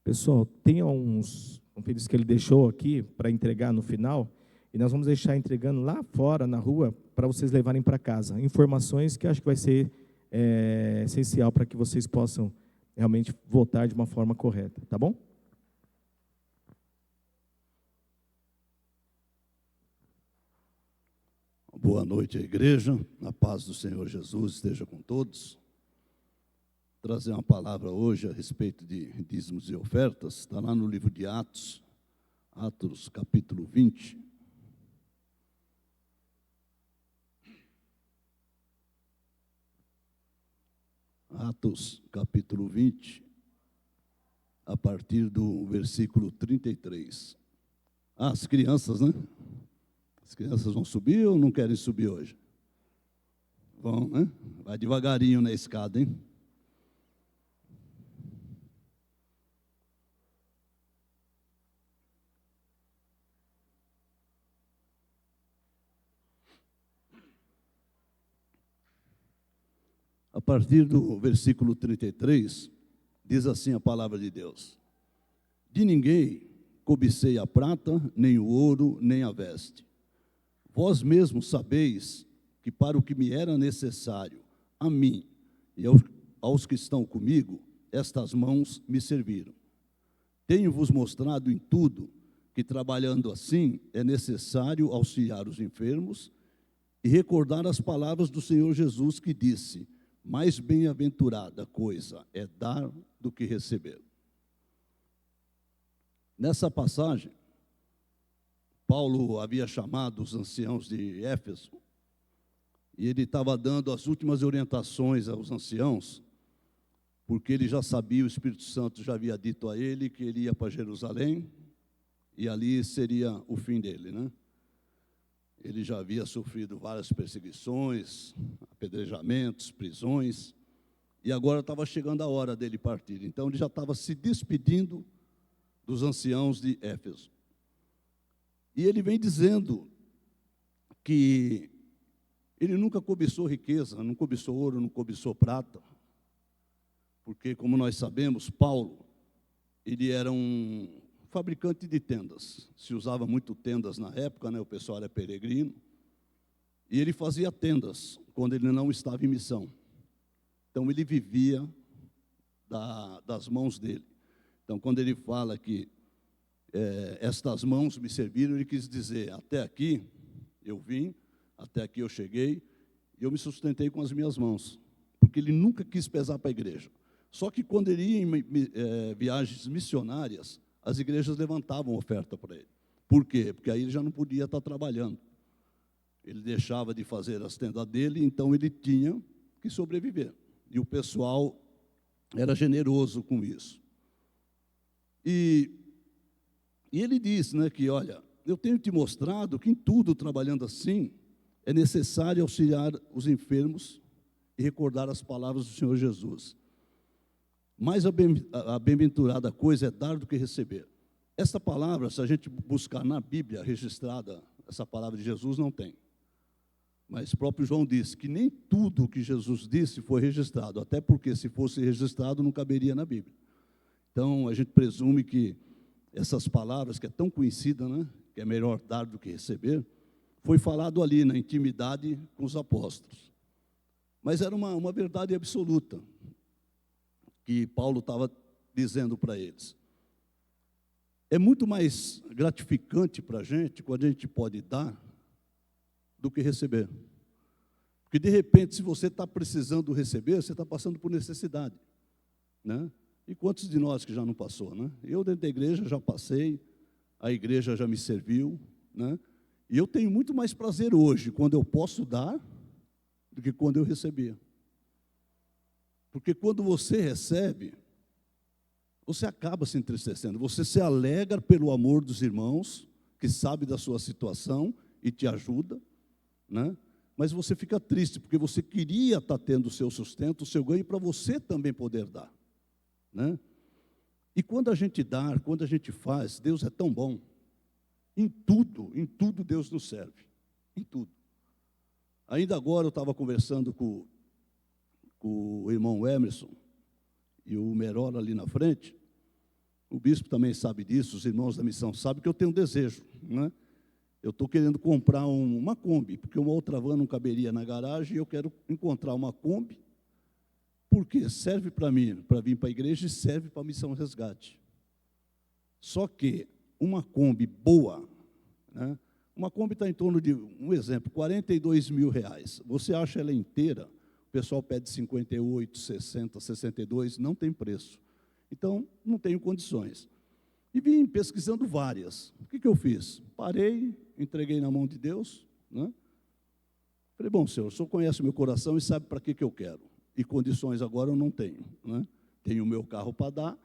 Pessoal, tem uns conferes que ele deixou aqui para entregar no final, e nós vamos deixar entregando lá fora, na rua, para vocês levarem para casa. Informações que acho que vai ser essencial para que vocês possam realmente votar de uma forma correta, tá bom? Boa noite, igreja. A paz do Senhor Jesus esteja com todos. Trazer uma palavra hoje a respeito de dízimos e ofertas. Está lá no livro de Atos, Atos capítulo 20. Atos capítulo 20, a partir do versículo 33. As crianças, né? As crianças vão subir ou não querem subir hoje? Vão, né? Vai devagarinho na escada, hein? A partir do versículo 33, diz assim a palavra de Deus: De ninguém cobicei a prata, nem o ouro, nem a veste. Vós mesmos sabeis que para o que me era necessário, a mim e aos que estão comigo, estas mãos me serviram. Tenho-vos mostrado em tudo que, trabalhando assim, é necessário auxiliar os enfermos e recordar as palavras do Senhor Jesus, que disse: mais bem-aventurada coisa é dar do que receber. Nessa passagem, Paulo havia chamado os anciãos de Éfeso e ele estava dando as últimas orientações aos anciãos, porque ele já sabia, o Espírito Santo já havia dito a ele que ele ia para Jerusalém e ali seria o fim dele, né? Ele já havia sofrido várias perseguições, apedrejamentos, prisões, e agora estava chegando a hora dele partir. Então, ele já estava se despedindo dos anciãos de Éfeso. E ele vem dizendo que ele nunca cobiçou riqueza, não cobiçou ouro, não cobiçou prata, porque, como nós sabemos, Paulo, ele era um fabricante de tendas. Se usava muito tendas na época, né? O pessoal era peregrino. E ele fazia tendas quando ele não estava em missão. Então, ele vivia das mãos dele. Então, quando ele fala que estas mãos me serviram, ele quis dizer: até aqui eu vim, até aqui eu cheguei, e eu me sustentei com as minhas mãos. Porque ele nunca quis pesar para a igreja. Só que quando ele ia em viagens missionárias, as igrejas levantavam oferta para ele. Por quê? Porque aí ele já não podia estar trabalhando. Ele deixava de fazer as tendas dele, então ele tinha que sobreviver. E o pessoal era generoso com isso. E ele diz, né, que, olha, eu tenho te mostrado que em tudo, trabalhando assim, é necessário auxiliar os enfermos e recordar as palavras do Senhor Jesus. Mais a bem-aventurada coisa é dar do que receber. Essa palavra, se a gente buscar na Bíblia registrada, essa palavra de Jesus não tem. Mas o próprio João disse que nem tudo o que Jesus disse foi registrado, até porque se fosse registrado não caberia na Bíblia. Então a gente presume que essas palavras, que é tão conhecida, né, que é melhor dar do que receber, foi falado ali na intimidade com os apóstolos. Mas era uma verdade absoluta que Paulo estava dizendo para eles. É muito mais gratificante para a gente quando a gente pode dar do que receber. Porque, de repente, se você está precisando receber, você está passando por necessidade, né? E quantos de nós que já não passou, né? Eu, dentro da igreja, já passei, a igreja já me serviu, né? E eu tenho muito mais prazer hoje, quando eu posso dar, do que quando eu recebia. Porque quando você recebe, você acaba se entristecendo, você se alegra pelo amor dos irmãos, que sabe da sua situação e te ajuda, né? Mas você fica triste, porque você queria estar tendo o seu sustento, o seu ganho, para você também poder dar, né? E quando a gente dá, quando a gente faz, Deus é tão bom. Em tudo Deus nos serve, em tudo. Ainda agora eu estava conversando com o irmão Emerson e o Merola ali na frente. o bispo também sabe disso, os irmãos da missão sabem que eu tenho um desejo, né? Eu estou querendo comprar uma Kombi, porque uma outra van não caberia na garagem, e eu quero encontrar uma Kombi, porque serve para mim, para vir para a igreja, e serve para a Missão Resgate. Só que uma Kombi boa, né? Uma Kombi está em torno de, um exemplo, R$42 mil. Você acha ela inteira, o pessoal pede 58, 60, 62, não tem preço. Então, não tenho condições. E vim pesquisando várias. O que eu fiz? Parei, entreguei na mão de Deus, né? Falei, bom, Senhor, o Senhor conhece o meu coração e sabe para que eu quero. E condições agora eu não tenho, né? Tenho o meu carro para dar,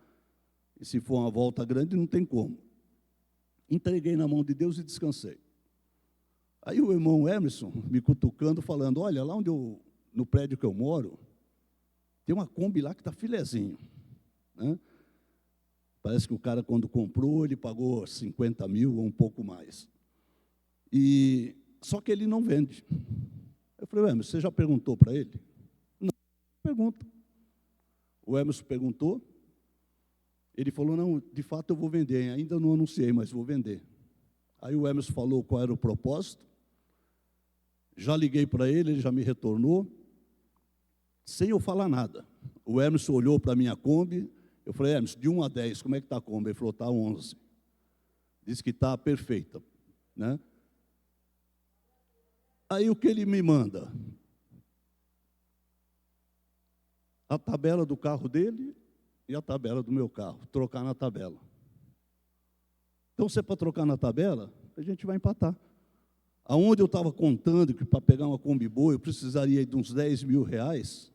e se for uma volta grande, não tem como. Entreguei na mão de Deus e descansei. Aí o irmão Emerson me cutucando, falando, olha, lá no prédio que eu moro, tem uma Kombi lá que está filezinho, né? Parece que o cara, quando comprou, ele pagou 50 mil ou um pouco mais. Só que ele não vende. Eu falei, Emerson, você já perguntou para ele? Não, pergunta. O Emerson perguntou, ele falou, não, de fato eu vou vender, ainda não anunciei, mas vou vender. Aí o Emerson falou qual era o propósito, já liguei para ele, ele já me retornou, sem eu falar nada. O Emerson olhou para a minha Kombi, eu falei, Emerson, de 1 a 10, como é que está a Kombi? Ele falou, está 11. Disse que está perfeita, né? Aí o que ele me manda? A tabela do carro dele e a tabela do meu carro, trocar na tabela. Então, se é para trocar na tabela, a gente vai empatar. Aonde eu estava contando que para pegar uma Kombi boa eu precisaria de uns 10 mil reais,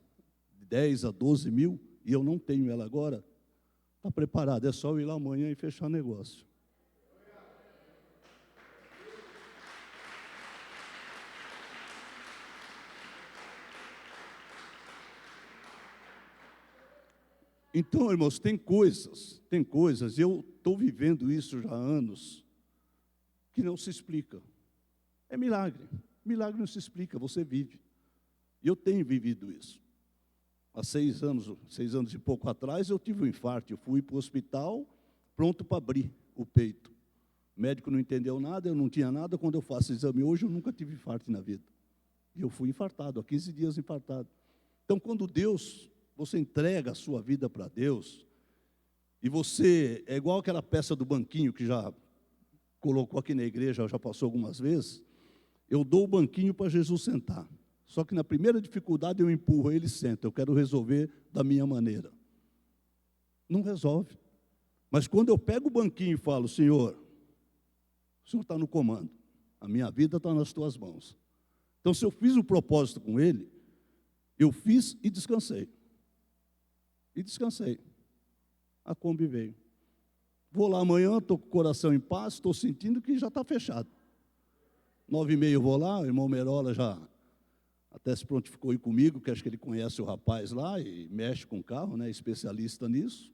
de 10 a 12 mil, e eu não tenho ela agora, está preparado, é só eu ir lá amanhã e fechar negócio. Então, irmãos, tem coisas, eu estou vivendo isso já há anos, que não se explica. É milagre. Milagre não se explica, você vive. E eu tenho vivido isso. Há 6 anos e pouco atrás, eu tive um infarto. Eu fui para o hospital, pronto para abrir o peito. O médico não entendeu nada, eu não tinha nada. Quando eu faço exame hoje, eu nunca tive infarto na vida. E eu fui infartado, há 15 dias infartado. Então, quando você entrega a sua vida para Deus, e você, é igual aquela peça do banquinho que já colocou aqui na igreja, já passou algumas vezes, eu dou o banquinho para Jesus sentar. Só que na primeira dificuldade eu empurro, ele senta, eu quero resolver da minha maneira. Não resolve. Mas quando eu pego o banquinho e falo, Senhor, o Senhor está no comando, a minha vida está nas tuas mãos. Então, se eu fiz o propósito com ele, eu fiz e descansei. E descansei. A Kombi veio. Vou lá amanhã, estou com o coração em paz, estou sentindo que já está fechado. 9h30 eu vou lá, o irmão Merola já até se prontificou aí comigo, que acho que ele conhece o rapaz lá e mexe com carro, né, especialista nisso,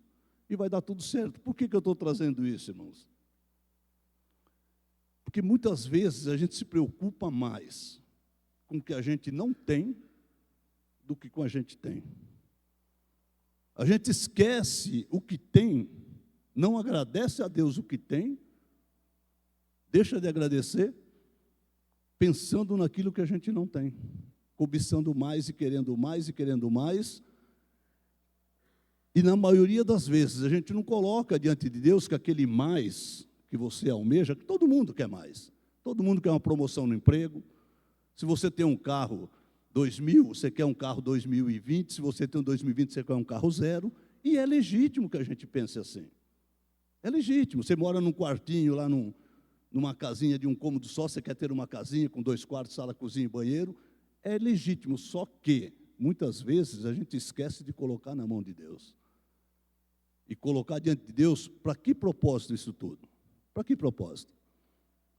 e vai dar tudo certo. Por que eu estou trazendo isso, irmãos? Porque muitas vezes a gente se preocupa mais com o que a gente não tem do que com a gente tem. A gente esquece o que tem, não agradece a Deus o que tem, deixa de agradecer, pensando naquilo que a gente não tem, cobiçando mais e querendo mais e querendo mais. E na maioria das vezes a gente não coloca diante de Deus que aquele mais que você almeja, que todo mundo quer mais. Todo mundo quer uma promoção no emprego. Se você tem um carro 2000, você quer um carro 2020, se você tem um 2020, você quer um carro 0, e é legítimo que a gente pense assim. É legítimo. Você mora num quartinho lá numa casinha de um cômodo só, você quer ter uma casinha com 2 quartos, sala, cozinha e banheiro, é legítimo, só que, muitas vezes, a gente esquece de colocar na mão de Deus. E colocar diante de Deus, para que propósito isso tudo? Para que propósito?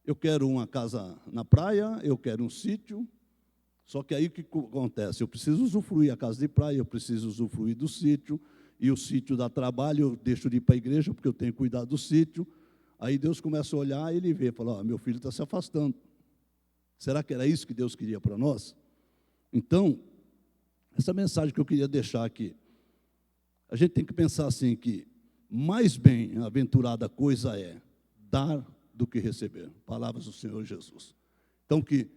Eu quero uma casa na praia, eu quero um sítio, só que aí o que acontece? Eu preciso usufruir a casa de praia, eu preciso usufruir do sítio, e o sítio dá trabalho, eu deixo de ir para a igreja, porque eu tenho que cuidar do sítio. Aí Deus começa a olhar e ele vê, fala, meu filho está se afastando. Será que era isso que Deus queria para nós? Então, essa mensagem que eu queria deixar aqui, a gente tem que pensar assim, que mais bem-aventurada coisa é dar do que receber. Palavras do Senhor Jesus. Então, que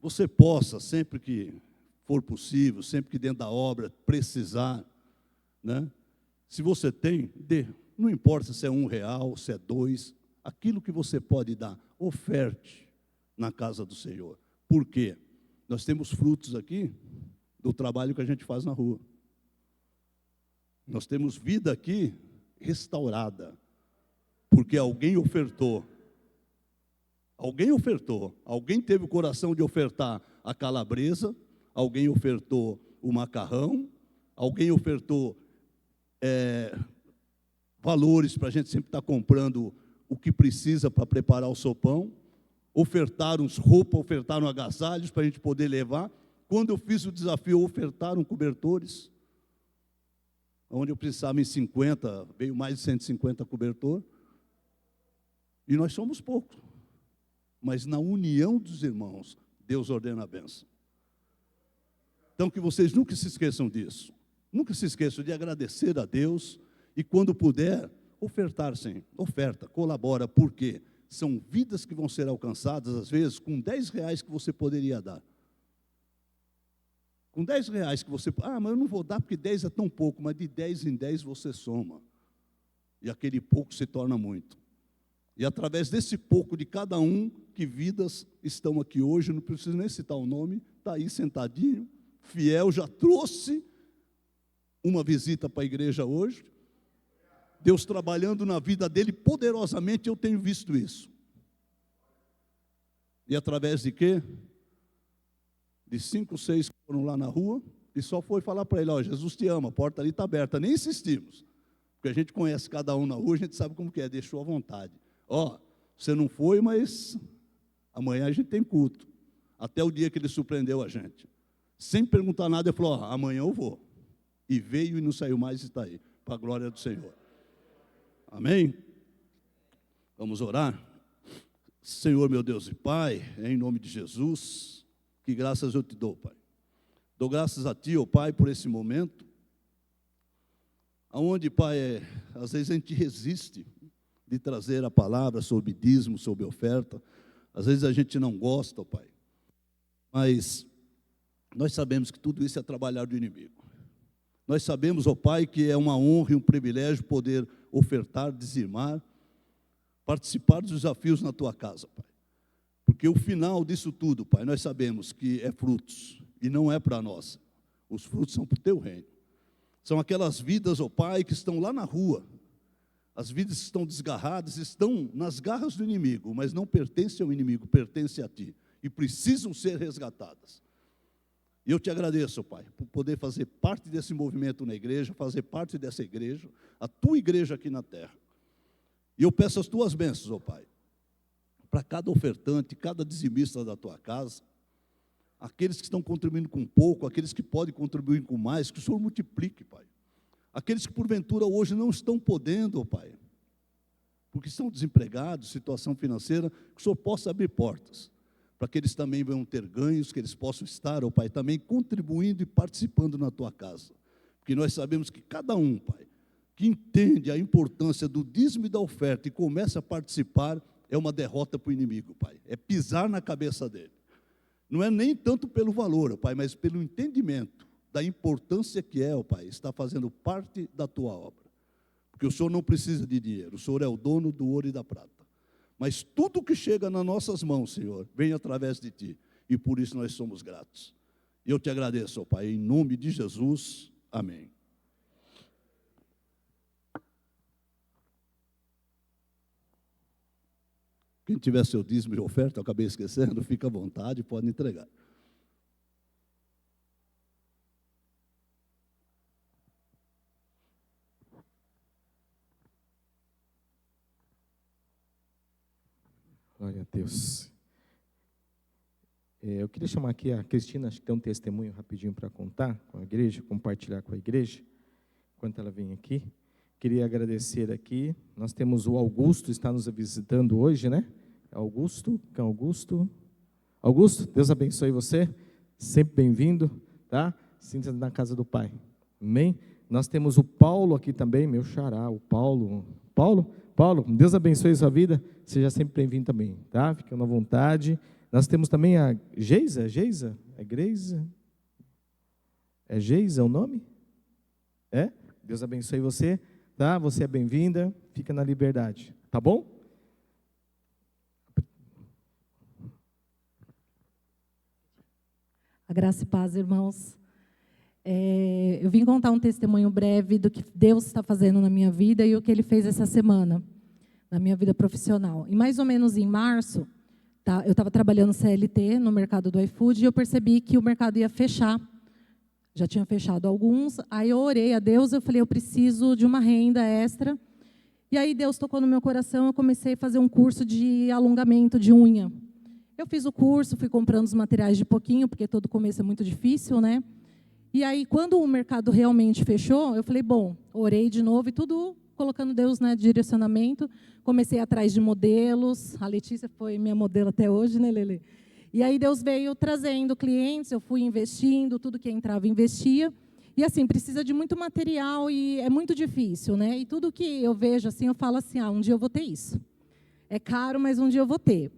você possa, sempre que for possível, sempre que dentro da obra precisar, né? Se você tem, dê. Não importa se é R$1, se é 2, aquilo que você pode dar, oferte na casa do Senhor. Por quê? Nós temos frutos aqui do trabalho que a gente faz na rua. Nós temos vida aqui restaurada, porque alguém ofertou. Alguém ofertou. Alguém teve o coração de ofertar a calabresa, alguém ofertou o macarrão, alguém ofertou valores para a gente sempre estar comprando o que precisa para preparar o sopão, ofertaram roupas, ofertaram agasalhos para a gente poder levar. Quando eu fiz o desafio, ofertaram cobertores, onde eu precisava em 50, veio mais de 150 cobertor, e nós somos poucos, mas na união dos irmãos, Deus ordena a bênção. Então, que vocês nunca se esqueçam disso, nunca se esqueçam de agradecer a Deus, e quando puder, ofertar sim, oferta, colabora, porque são vidas que vão ser alcançadas, às vezes, com R$10 que você poderia dar. Com R$10 que você... mas eu não vou dar porque 10 é tão pouco, mas de 10 em 10 você soma. E aquele pouco se torna muito. E através desse pouco de cada um, que vidas estão aqui hoje, não preciso nem citar o nome, está aí sentadinho, fiel, já trouxe uma visita para a igreja hoje. Deus trabalhando na vida dele poderosamente, eu tenho visto isso. E através de quê? De 5, 6 que foram lá na rua, e só foi falar para ele, Jesus te ama, a porta ali está aberta, nem insistimos, porque a gente conhece cada um na rua, a gente sabe como que é, deixou à vontade. Você não foi, mas amanhã a gente tem culto, até o dia que ele surpreendeu a gente, sem perguntar nada, ele falou, amanhã eu vou, e veio e não saiu mais e está aí, para a glória do Senhor. Amém? Vamos orar? Senhor, meu Deus e Pai, em nome de Jesus, que graças eu te dou, Pai. Dou graças a Ti, ó Pai, por esse momento, onde, Pai, às vezes a gente resiste de trazer a palavra sobre dízimo, sobre oferta, às vezes a gente não gosta, ó Pai, mas nós sabemos que tudo isso é trabalhar do inimigo. Nós sabemos, ó Pai, que é uma honra e um privilégio poder ofertar, dizimar, participar dos desafios na Tua casa, Pai. Porque o final disso tudo, Pai, nós sabemos que é frutos, e não é para nós. Os frutos são para o Teu reino. São aquelas vidas, ó Pai, que estão lá na rua. As vidas que estão desgarradas, estão nas garras do inimigo, mas não pertencem ao inimigo, pertencem a Ti. E precisam ser resgatadas. E eu te agradeço, Pai, por poder fazer parte desse movimento na igreja, fazer parte dessa igreja, a Tua igreja aqui na terra. E eu peço as Tuas bênçãos, ó Pai, para cada ofertante, cada dizimista da Tua casa, aqueles que estão contribuindo com pouco, aqueles que podem contribuir com mais, que o Senhor multiplique, Pai. Aqueles que porventura hoje não estão podendo, ó Pai, porque estão desempregados, situação financeira, que o Senhor possa abrir portas, para que eles também venham ter ganhos, que eles possam estar, ó Pai, também contribuindo e participando na Tua casa. Porque nós sabemos que cada um, Pai, que entende a importância do dízimo e da oferta e começa a participar, é uma derrota para o inimigo, Pai. É pisar na cabeça dele. Não é nem tanto pelo valor, ó Pai, mas pelo entendimento da importância que é, ó Pai, estar fazendo parte da Tua obra. Porque o Senhor não precisa de dinheiro, o Senhor é o dono do ouro e da prata. Mas tudo que chega nas nossas mãos, Senhor, vem através de Ti. E por isso nós somos gratos. E eu te agradeço, ó Pai, em nome de Jesus. Amém. Quem tiver seu dízimo e oferta, eu acabei esquecendo, fica à vontade, pode entregar. Glória a Deus. Eu queria chamar aqui a Cristina, acho que tem um testemunho rapidinho para contar com a igreja, compartilhar com a igreja, enquanto ela vem aqui. Queria agradecer aqui, nós temos o Augusto, está nos visitando hoje, né? Augusto, Deus abençoe você, sempre bem-vindo, tá? Sinta-se na casa do Pai, amém? Nós temos o Paulo aqui também, meu xará, o Paulo. Paulo, Deus abençoe sua vida. Seja sempre bem-vindo também, tá? Fica à vontade. Nós temos também a Geisa? É Greisa? É Geisa o nome? É? Deus abençoe você, tá? Você é bem-vinda, fica na liberdade, tá bom? A graça e paz, irmãos. Eu vim contar um testemunho breve do que Deus está fazendo na minha vida e o que Ele fez essa semana, na minha vida profissional. E mais ou menos em março, eu estava trabalhando CLT no mercado do iFood e eu percebi que o mercado ia fechar. Já tinha fechado alguns, aí eu orei a Deus, eu falei, eu preciso de uma renda extra. E aí Deus tocou no meu coração, eu comecei a fazer um curso de alongamento de unha. Eu fiz o curso, fui comprando os materiais de pouquinho, porque todo começo é muito difícil, né? E aí, quando o mercado realmente fechou, eu falei, bom, orei de novo e tudo colocando Deus, né, direcionamento. Comecei atrás de modelos, a Letícia foi minha modelo até hoje, né, Lelê? E aí Deus veio trazendo clientes, eu fui investindo, tudo que entrava investia. E assim, precisa de muito material e é muito difícil, né? E tudo que eu vejo assim, eu falo assim, um dia eu vou ter isso. É caro, mas um dia eu vou ter.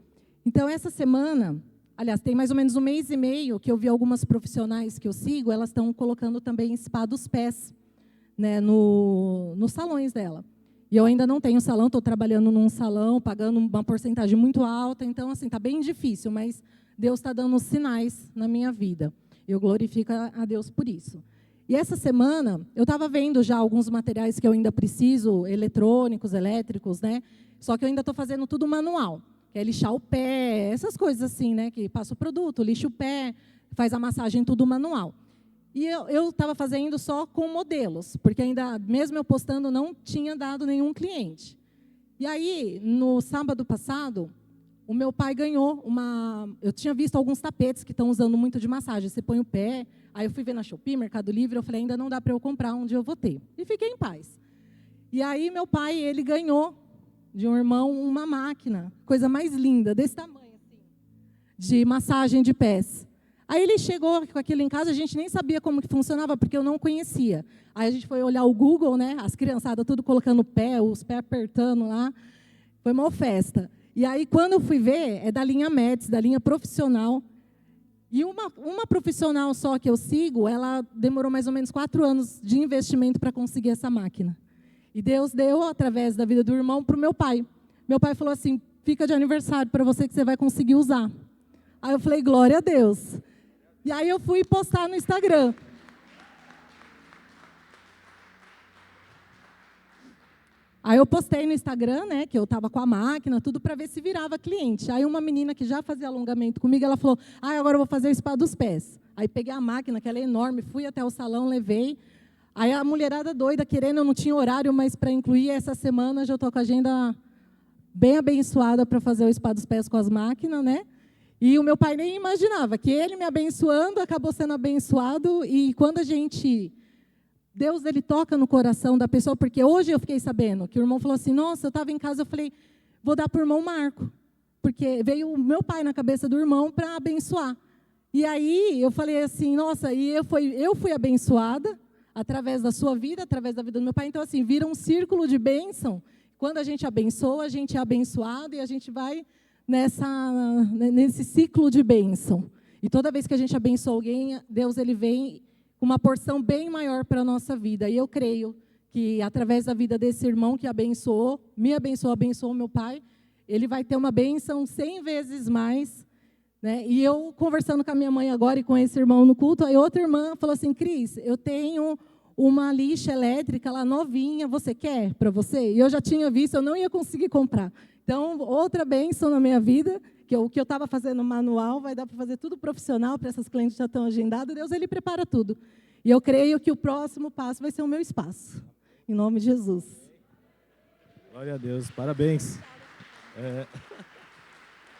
Então, essa semana, aliás, tem mais ou menos 1 mês e meio que eu vi algumas profissionais que eu sigo, elas estão colocando também spa dos pés, né, nos salões dela. E eu ainda não tenho salão, estou trabalhando num salão, pagando uma porcentagem muito alta, então, assim, está bem difícil, mas Deus está dando sinais na minha vida. Eu glorifico a Deus por isso. E essa semana, eu estava vendo já alguns materiais que eu ainda preciso, eletrônicos, elétricos, né? Só que eu ainda estou fazendo tudo manual. Que é lixar o pé, essas coisas assim, né? Que passa o produto, lixa o pé, faz a massagem, tudo manual. E eu estava fazendo só com modelos, porque ainda, mesmo eu postando, não tinha dado nenhum cliente. E aí, no sábado passado, o meu pai ganhou uma... Eu tinha visto alguns tapetes que estão usando muito de massagem. Você põe o pé, aí eu fui ver na Shopee, Mercado Livre, eu falei, ainda não dá para eu comprar, onde eu vou ter. E fiquei em paz. E aí, meu pai, ele ganhou de um irmão uma máquina, coisa mais linda, desse tamanho, assim, de massagem de pés. Aí ele chegou com aquilo em casa, a gente nem sabia como que funcionava, porque eu não conhecia. Aí a gente foi olhar o Google, né, as criançadas tudo colocando o pé, os pés apertando lá. Foi uma festa. E aí, quando eu fui ver, é da linha Meds, da linha profissional. E uma profissional só que eu sigo, ela demorou mais ou menos 4 anos de investimento para conseguir essa máquina. E Deus deu, através da vida do irmão, para o meu pai. Meu pai falou assim, fica de aniversário para você que você vai conseguir usar. Aí eu falei, glória a Deus. E aí eu fui postar no Instagram. Aí eu postei no Instagram, né, que eu estava com a máquina, tudo para ver se virava cliente. Aí uma menina que já fazia alongamento comigo, ela falou, agora eu vou fazer o spa dos pés. Aí peguei a máquina, que ela é enorme, fui até o salão, levei. Aí a mulherada doida, querendo, eu não tinha horário, mas para incluir essa semana, já estou com a agenda bem abençoada para fazer o spa dos pés com as máquinas, né? E o meu pai nem imaginava que ele me abençoando, acabou sendo abençoado. E quando Deus, ele toca no coração da pessoa, porque hoje eu fiquei sabendo que o irmão falou assim, nossa, eu estava em casa, eu falei, vou dar para o irmão Marco, porque veio o meu pai na cabeça do irmão para abençoar. E aí eu falei assim, nossa, e eu fui abençoada, através da sua vida, através da vida do meu pai. Então, assim, vira um círculo de bênção. Quando a gente abençoa, a gente é abençoado e a gente vai nesse ciclo de bênção. E toda vez que a gente abençoa alguém, Deus, ele vem com uma porção bem maior para a nossa vida. E eu creio que, através da vida desse irmão que abençoou, me abençoou meu pai, ele vai ter uma bênção 100 vezes mais. Né? E eu, conversando com a minha mãe agora e com esse irmão no culto, aí outra irmã falou assim, Cris, eu tenho uma lixa elétrica lá novinha, você quer para você? E eu já tinha visto, eu não ia conseguir comprar. Então, outra bênção na minha vida, que o que eu estava fazendo manual, vai dar para fazer tudo profissional, para essas clientes que já estão agendadas, Deus, ele prepara tudo. E eu creio que o próximo passo vai ser o meu espaço. Em nome de Jesus. Glória a Deus, parabéns.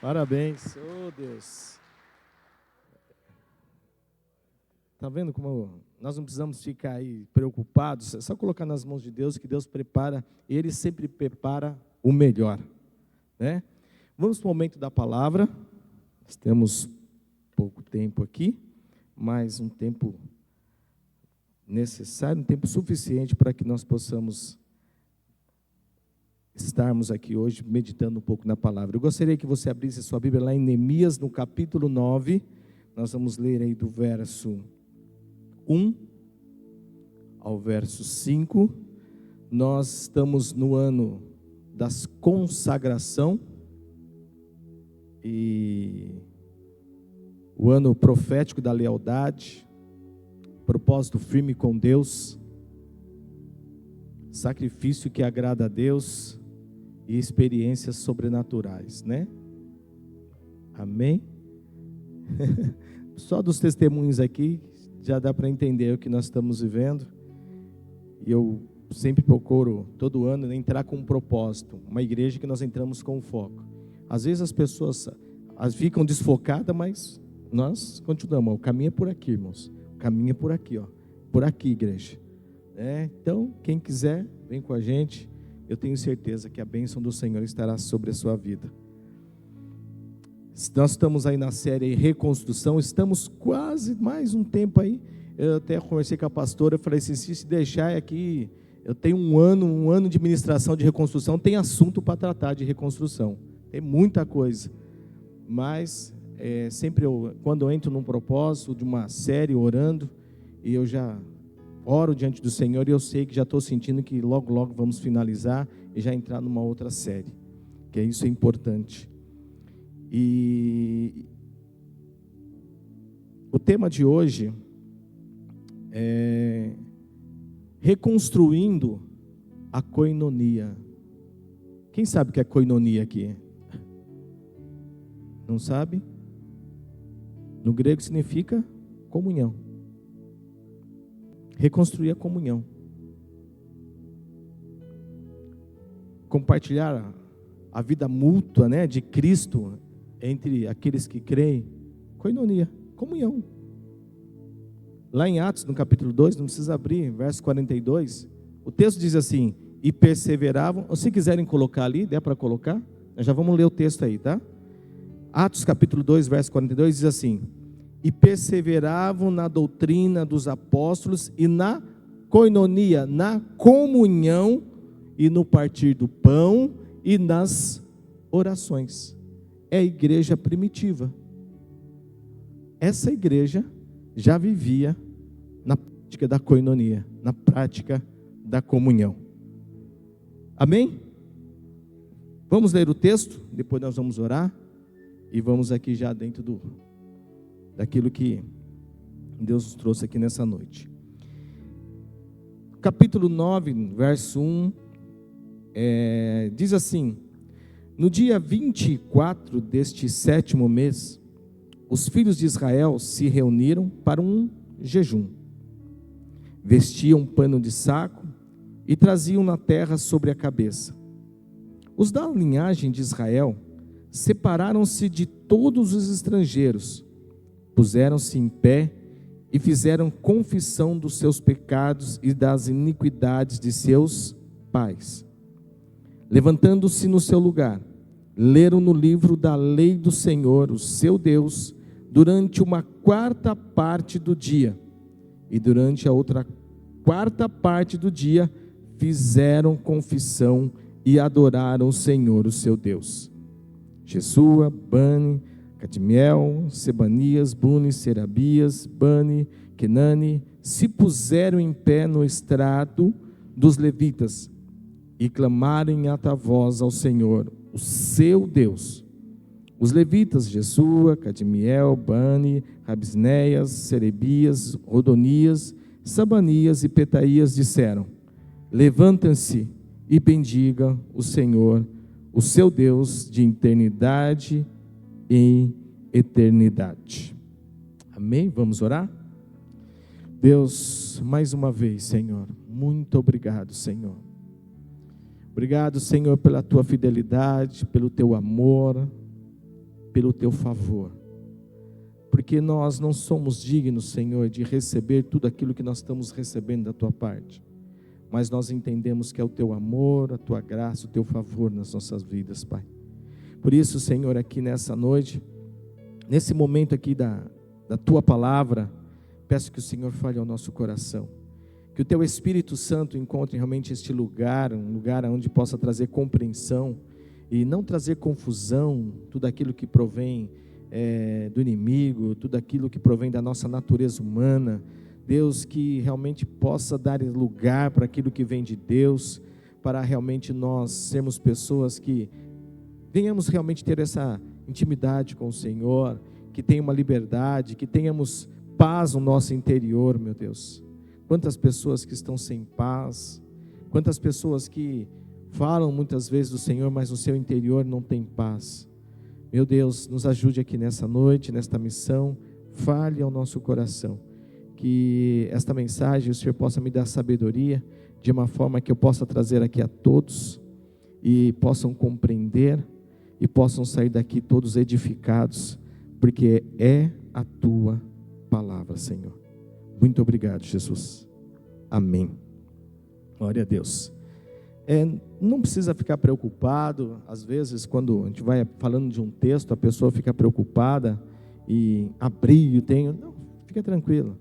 Parabéns, oh Deus. Está vendo como nós não precisamos ficar aí preocupados, é só colocar nas mãos de Deus, que Deus prepara, Ele sempre prepara o melhor. Né? Vamos para o momento da palavra, nós temos pouco tempo aqui, mas um tempo necessário, um tempo suficiente para que nós possamos estarmos aqui hoje meditando um pouco na palavra. Eu gostaria que você abrisse sua Bíblia lá em Neemias, no capítulo 9. Nós vamos ler aí do verso 1 ao verso 5. Nós estamos no ano das consagração e o ano profético da lealdade, propósito firme com Deus, sacrifício que agrada a Deus e experiências sobrenaturais, né? Amém? Só dos testemunhos aqui já dá para entender o que nós estamos vivendo. E eu sempre procuro, todo ano, entrar com um propósito. Uma igreja que nós entramos com foco. Às vezes as pessoas ficam desfocadas, mas nós continuamos. O caminho é por aqui, irmãos. O caminho é por aqui, ó. Por aqui, igreja. Então, quem quiser, vem com a gente. Eu tenho certeza que a bênção do Senhor estará sobre a sua vida. Nós estamos aí na série Reconstrução. Estamos quase mais um tempo aí. Eu até conversei com a pastora, eu falei assim, se deixar aqui, eu tenho um ano de ministração de reconstrução, tem assunto para tratar de reconstrução, tem muita coisa, mas sempre quando eu entro num propósito de uma série orando, e eu já oro diante do Senhor, e eu sei que já estou sentindo que logo vamos finalizar, e já entrar numa outra série, que isso é importante. E o tema de hoje reconstruindo a koinonia. Quem sabe o que é koinonia aqui? Não sabe? No grego significa comunhão. Reconstruir a comunhão. Compartilhar a vida mútua, né, de Cristo entre aqueles que creem. Koinonia, comunhão. Lá em Atos, no capítulo 2, não precisa abrir, verso 42, o texto diz assim, e perseveravam, ou se quiserem colocar ali, der para colocar, nós já vamos ler o texto aí, tá? Atos capítulo 2, verso 42, diz assim, e perseveravam na doutrina dos apóstolos e na koinonia, na comunhão e no partir do pão e nas orações. É a igreja primitiva. Essa igreja já vivia na prática da koinonia, na prática da comunhão. Amém? Vamos ler o texto, depois nós vamos orar, e vamos aqui já dentro daquilo que Deus nos trouxe aqui nessa noite. Capítulo 9, verso 1, diz assim, no dia 24 deste 7º mês, os filhos de Israel se reuniram para um jejum. Vestiam um pano de saco e traziam na terra sobre a cabeça. Os da linhagem de Israel separaram-se de todos os estrangeiros, puseram-se em pé e fizeram confissão dos seus pecados e das iniquidades de seus pais. Levantando-se no seu lugar, leram no livro da lei do Senhor, o seu Deus, durante uma quarta parte do dia, e durante a outra quarta parte do dia, fizeram confissão e adoraram o Senhor, o seu Deus. Jesua, Bani, Cadmiel, Sebanias, Buni, Serabias, Bani, Kenani, se puseram em pé no estrado dos levitas, e clamaram em alta voz ao Senhor, o seu Deus. Os levitas, Jesua, Cadmiel, Bani, Rabisneias, Serebias, Rodonias, Sabanias e Petaías disseram, levantem-se e bendigam o Senhor, o seu Deus de eternidade em eternidade. Amém? Vamos orar? Deus, mais uma vez, Senhor, muito obrigado, Senhor. Obrigado, Senhor, pela tua fidelidade, pelo teu amor, pelo teu favor, porque nós não somos dignos, Senhor, de receber tudo aquilo que nós estamos recebendo da tua parte, mas nós entendemos que é o teu amor, a tua graça, o teu favor nas nossas vidas, Pai. Por isso, Senhor, aqui nessa noite, nesse momento aqui da tua palavra, peço que o Senhor fale ao nosso coração, Que o Teu Espírito Santo encontre realmente este lugar, um lugar onde possa trazer compreensão e não trazer confusão, tudo aquilo que provém do inimigo, tudo aquilo que provém da nossa natureza humana. Deus, que realmente possa dar lugar para aquilo que vem de Deus, para realmente nós sermos pessoas que venhamos realmente ter essa intimidade com o Senhor, que tenha uma liberdade, que tenhamos paz no nosso interior, meu Deus. Quantas pessoas que estão sem paz, quantas pessoas que falam muitas vezes do Senhor, mas no seu interior não tem paz. Meu Deus, nos ajude aqui nessa noite, nesta missão, fale ao nosso coração, que esta mensagem o Senhor possa me dar sabedoria, de uma forma que eu possa trazer aqui a todos, e possam compreender, e possam sair daqui todos edificados, porque é a Tua palavra, Senhor. Muito obrigado, Jesus. Amém. Glória a Deus. Não precisa ficar preocupado. Às vezes, quando a gente vai falando de um texto, a pessoa fica preocupada e abrir, não, fica tranquilo.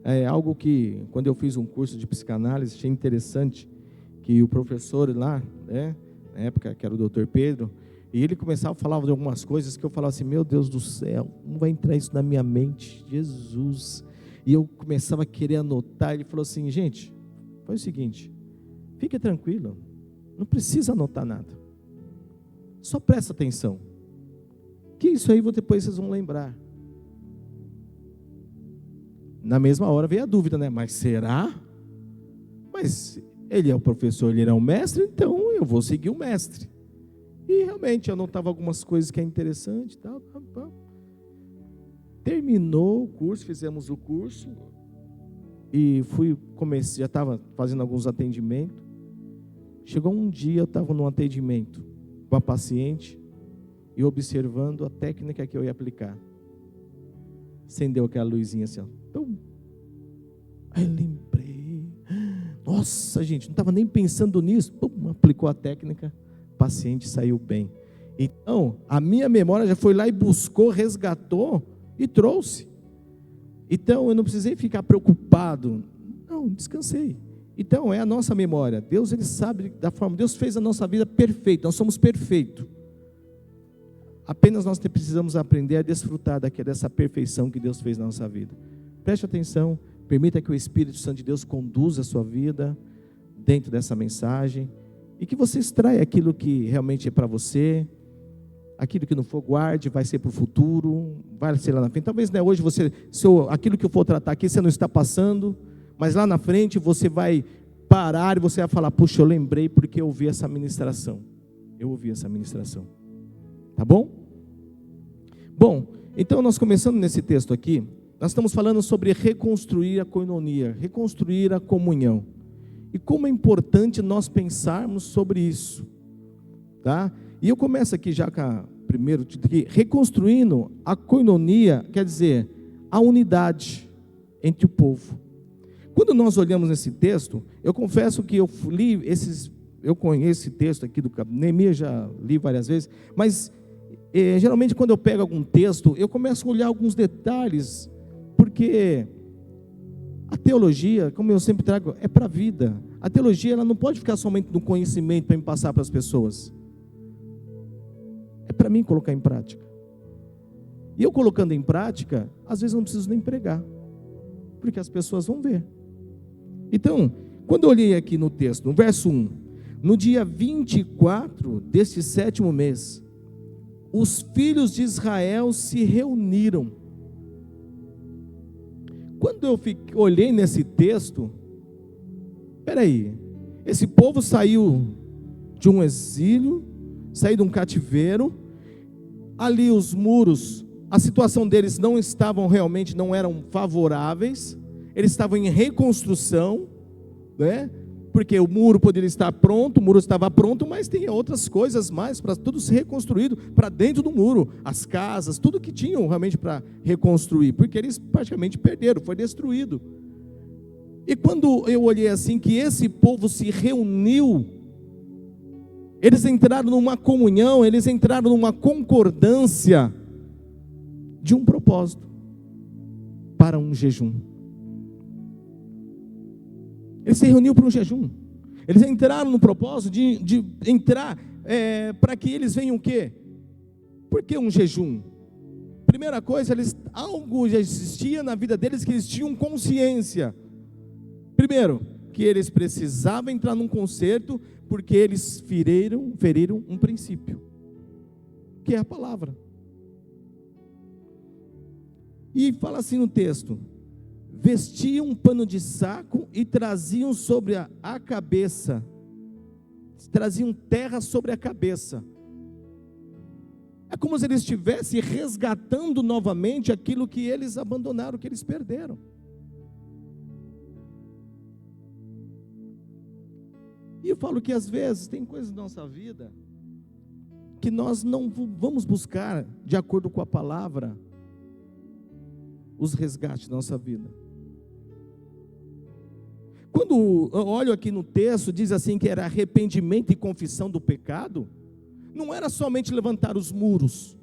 É algo que, quando eu fiz um curso de psicanálise, achei interessante, que o professor lá, na época que era o Dr. Pedro, e ele começava a falar de algumas coisas que eu falava assim, meu Deus do céu, não vai entrar isso na minha mente, Jesus. E eu começava a querer anotar. Ele falou assim, gente, faz o seguinte, fique tranquilo, não precisa anotar nada, só presta atenção, que isso aí depois vocês vão lembrar. Na mesma hora veio a dúvida, né? Mas será? Mas ele é o professor, ele é o mestre, então eu vou seguir o mestre. E realmente eu anotava algumas coisas que é interessante, tal. Terminou o curso, fizemos o curso e comecei, já estava fazendo alguns atendimentos. Chegou um dia, eu estava num atendimento com a paciente e observando a técnica que eu ia aplicar. Acendeu aquela luzinha assim, ó. Aí lembrei, nossa gente, não estava nem pensando nisso. Aplicou a técnica, o paciente saiu bem. Então, a minha memória já foi lá e buscou, resgatou e trouxe. Então, eu não precisei ficar preocupado. Não, descansei. Então, é a nossa memória. Deus, Ele sabe da forma. Deus fez a nossa vida perfeita. Nós somos perfeitos. Apenas nós precisamos aprender a desfrutar dessa perfeição que Deus fez na nossa vida. Preste atenção. Permita que o Espírito Santo de Deus conduza a sua vida dentro dessa mensagem. E que você extraia aquilo que realmente é para você. Aquilo que não for, guarde, vai ser para o futuro, vai ser lá na frente. Talvez hoje aquilo que eu for tratar aqui você não está passando, mas lá na frente você vai parar e você vai falar, puxa, eu lembrei porque eu ouvi essa ministração. Eu ouvi essa ministração. Tá bom? Bom, então nós começando nesse texto aqui, nós estamos falando sobre reconstruir a koinonia, reconstruir a comunhão. E como é importante nós pensarmos sobre isso, tá? E eu começo aqui já primeiro, reconstruindo a koinonia, quer dizer, a unidade entre o povo. Quando nós olhamos nesse texto, eu confesso que eu conheço esse texto aqui do Neemias, já li várias vezes, mas geralmente quando eu pego algum texto, eu começo a olhar alguns detalhes, porque a teologia, como eu sempre trago, é para a vida. A teologia ela não pode ficar somente no conhecimento para me passar para as pessoas. É para mim colocar em prática. E eu colocando em prática, às vezes eu não preciso nem pregar, porque as pessoas vão ver. Então, quando eu olhei aqui no texto, no verso 1, no dia 24 deste 7º mês, os filhos de Israel se reuniram. Quando eu olhei nesse texto, peraí, esse povo saiu de um exílio, saiu de um cativeiro, ali os muros, a situação deles não eram favoráveis, eles estavam em reconstrução, né? Porque o muro poderia estar pronto, o muro estava pronto, mas tinha outras coisas mais, para tudo ser reconstruído para dentro do muro, as casas, tudo que tinham realmente para reconstruir, porque eles praticamente perderam, foi destruído. E quando eu olhei assim, que esse povo se reuniu, eles entraram numa comunhão, eles entraram numa concordância de um propósito, para um jejum. Eles se reuniram para um jejum. Eles entraram no propósito de entrar para que eles venham o quê? Por que um jejum? Primeira coisa, algo já existia na vida deles que eles tinham consciência. Primeiro, que eles precisavam entrar num concerto porque eles feriram um princípio, que é a palavra. E fala assim no texto: vestiam um pano de saco e traziam sobre a cabeça, traziam terra sobre a cabeça. É como se eles estivessem resgatando novamente aquilo que eles abandonaram, que eles perderam. E eu falo que às vezes tem coisas na nossa vida que nós não vamos buscar, de acordo com a palavra, os resgates da nossa vida. Quando eu olho aqui no texto, diz assim que era arrependimento e confissão do pecado, não era somente levantar os muros,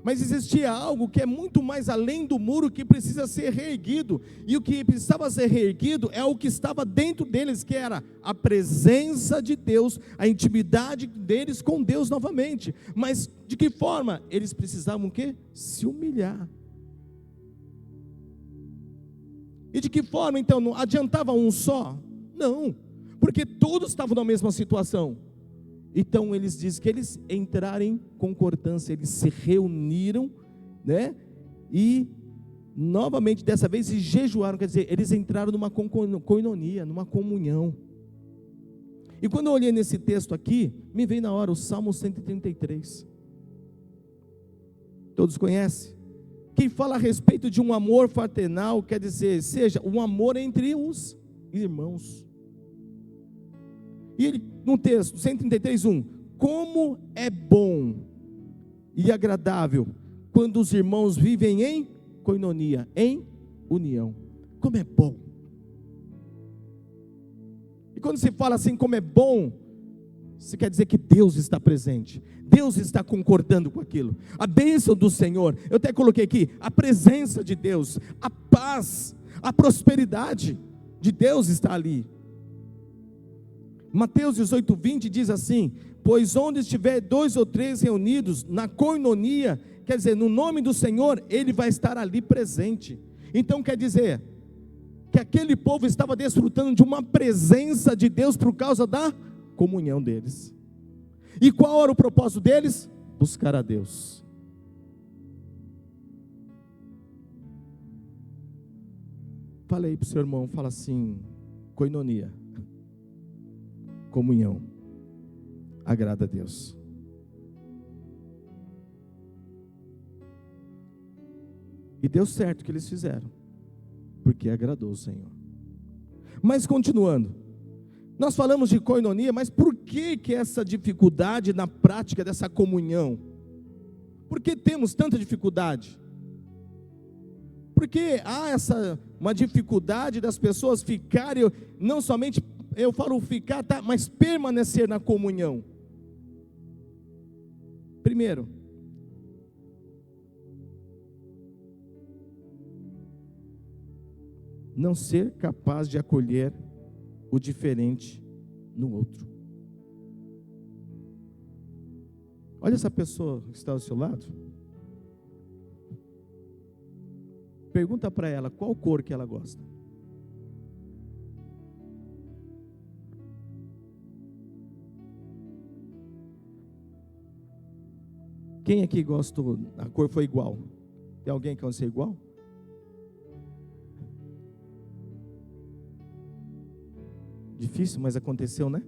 mas existia algo que é muito mais além do muro, que precisa ser reerguido, e o que precisava ser reerguido é o que estava dentro deles, que era a presença de Deus, a intimidade deles com Deus novamente. Mas de que forma? Eles precisavam o quê? Se humilhar. E de que forma então? Não adiantava um só? Não, porque todos estavam na mesma situação. Então eles dizem que eles entraram em concordância, eles se reuniram, né? E novamente dessa vez se jejuaram, quer dizer, eles entraram numa koinonia, numa comunhão. E quando eu olhei nesse texto aqui, me veio na hora o Salmo 133. Todos conhecem? Quem fala a respeito de um amor fraternal, quer dizer, seja um amor entre os irmãos. E ele, no texto 133:1, como é bom e agradável quando os irmãos vivem em koinonia, em união. Como é bom. E quando se fala assim, como é bom, isso quer dizer que Deus está presente, Deus está concordando com aquilo. A bênção do Senhor, eu até coloquei aqui, a presença de Deus, a paz, a prosperidade de Deus está ali. Mateus 18:20 diz assim: pois onde estiver 2 ou 3 reunidos na koinonia, quer dizer, no nome do Senhor, Ele vai estar ali presente. Então quer dizer que aquele povo estava desfrutando de uma presença de Deus por causa da comunhão deles. E qual era o propósito deles? Buscar a Deus. Falei para o seu irmão, fala assim: koinonia, comunhão, agrada a Deus. E deu certo o que eles fizeram, porque agradou o Senhor. Mas continuando, nós falamos de koinonia, mas por que essa dificuldade na prática dessa comunhão? Por que temos tanta dificuldade? Porque há uma dificuldade das pessoas ficarem, não somente, eu falo ficar, tá, mas permanecer na comunhão. Primeiro, não ser capaz de acolher o diferente no outro. Olha essa pessoa que está ao seu lado. Pergunta para ela qual cor que ela gosta. Quem aqui gostou? A cor foi igual. Tem alguém que quer ser igual? Difícil, mas aconteceu, né?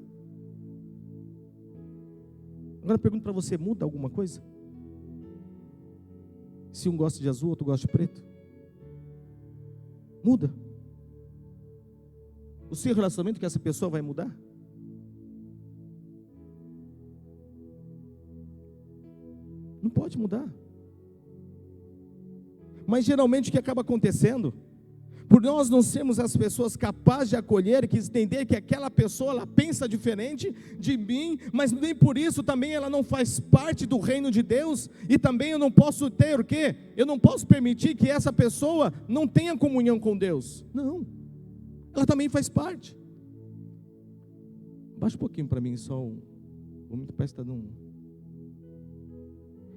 Agora eu pergunto para você, muda alguma coisa? Se um gosta de azul, outro gosta de preto? Muda? O seu relacionamento com essa pessoa vai mudar? Não pode mudar. Mas geralmente o que acaba acontecendo, por nós não sermos as pessoas capazes de acolher, que entender que aquela pessoa, ela pensa diferente de mim, mas nem por isso também ela não faz parte do reino de Deus, e também eu não posso ter o quê? Eu não posso permitir que essa pessoa não tenha comunhão com Deus. Não. ela também faz parte. Baixa um pouquinho para mim, só o muito parece que está num...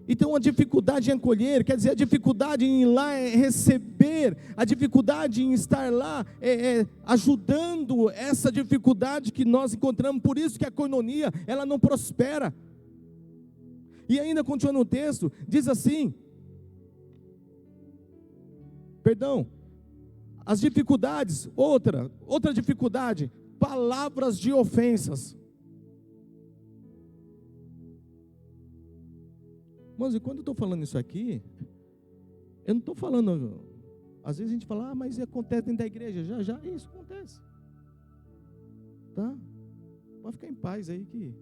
Então a dificuldade em acolher, quer dizer, a dificuldade em ir lá receber, a dificuldade em estar lá ajudando essa dificuldade que nós encontramos. Por isso que a koinonia, ela não prospera. E ainda continuando o texto, diz assim, as dificuldades, outra dificuldade, palavras de ofensas. Mas e quando eu estou falando isso aqui, eu não estou falando, às vezes a gente fala, mas acontece dentro da igreja, já isso acontece, tá? Pode ficar em paz aí que...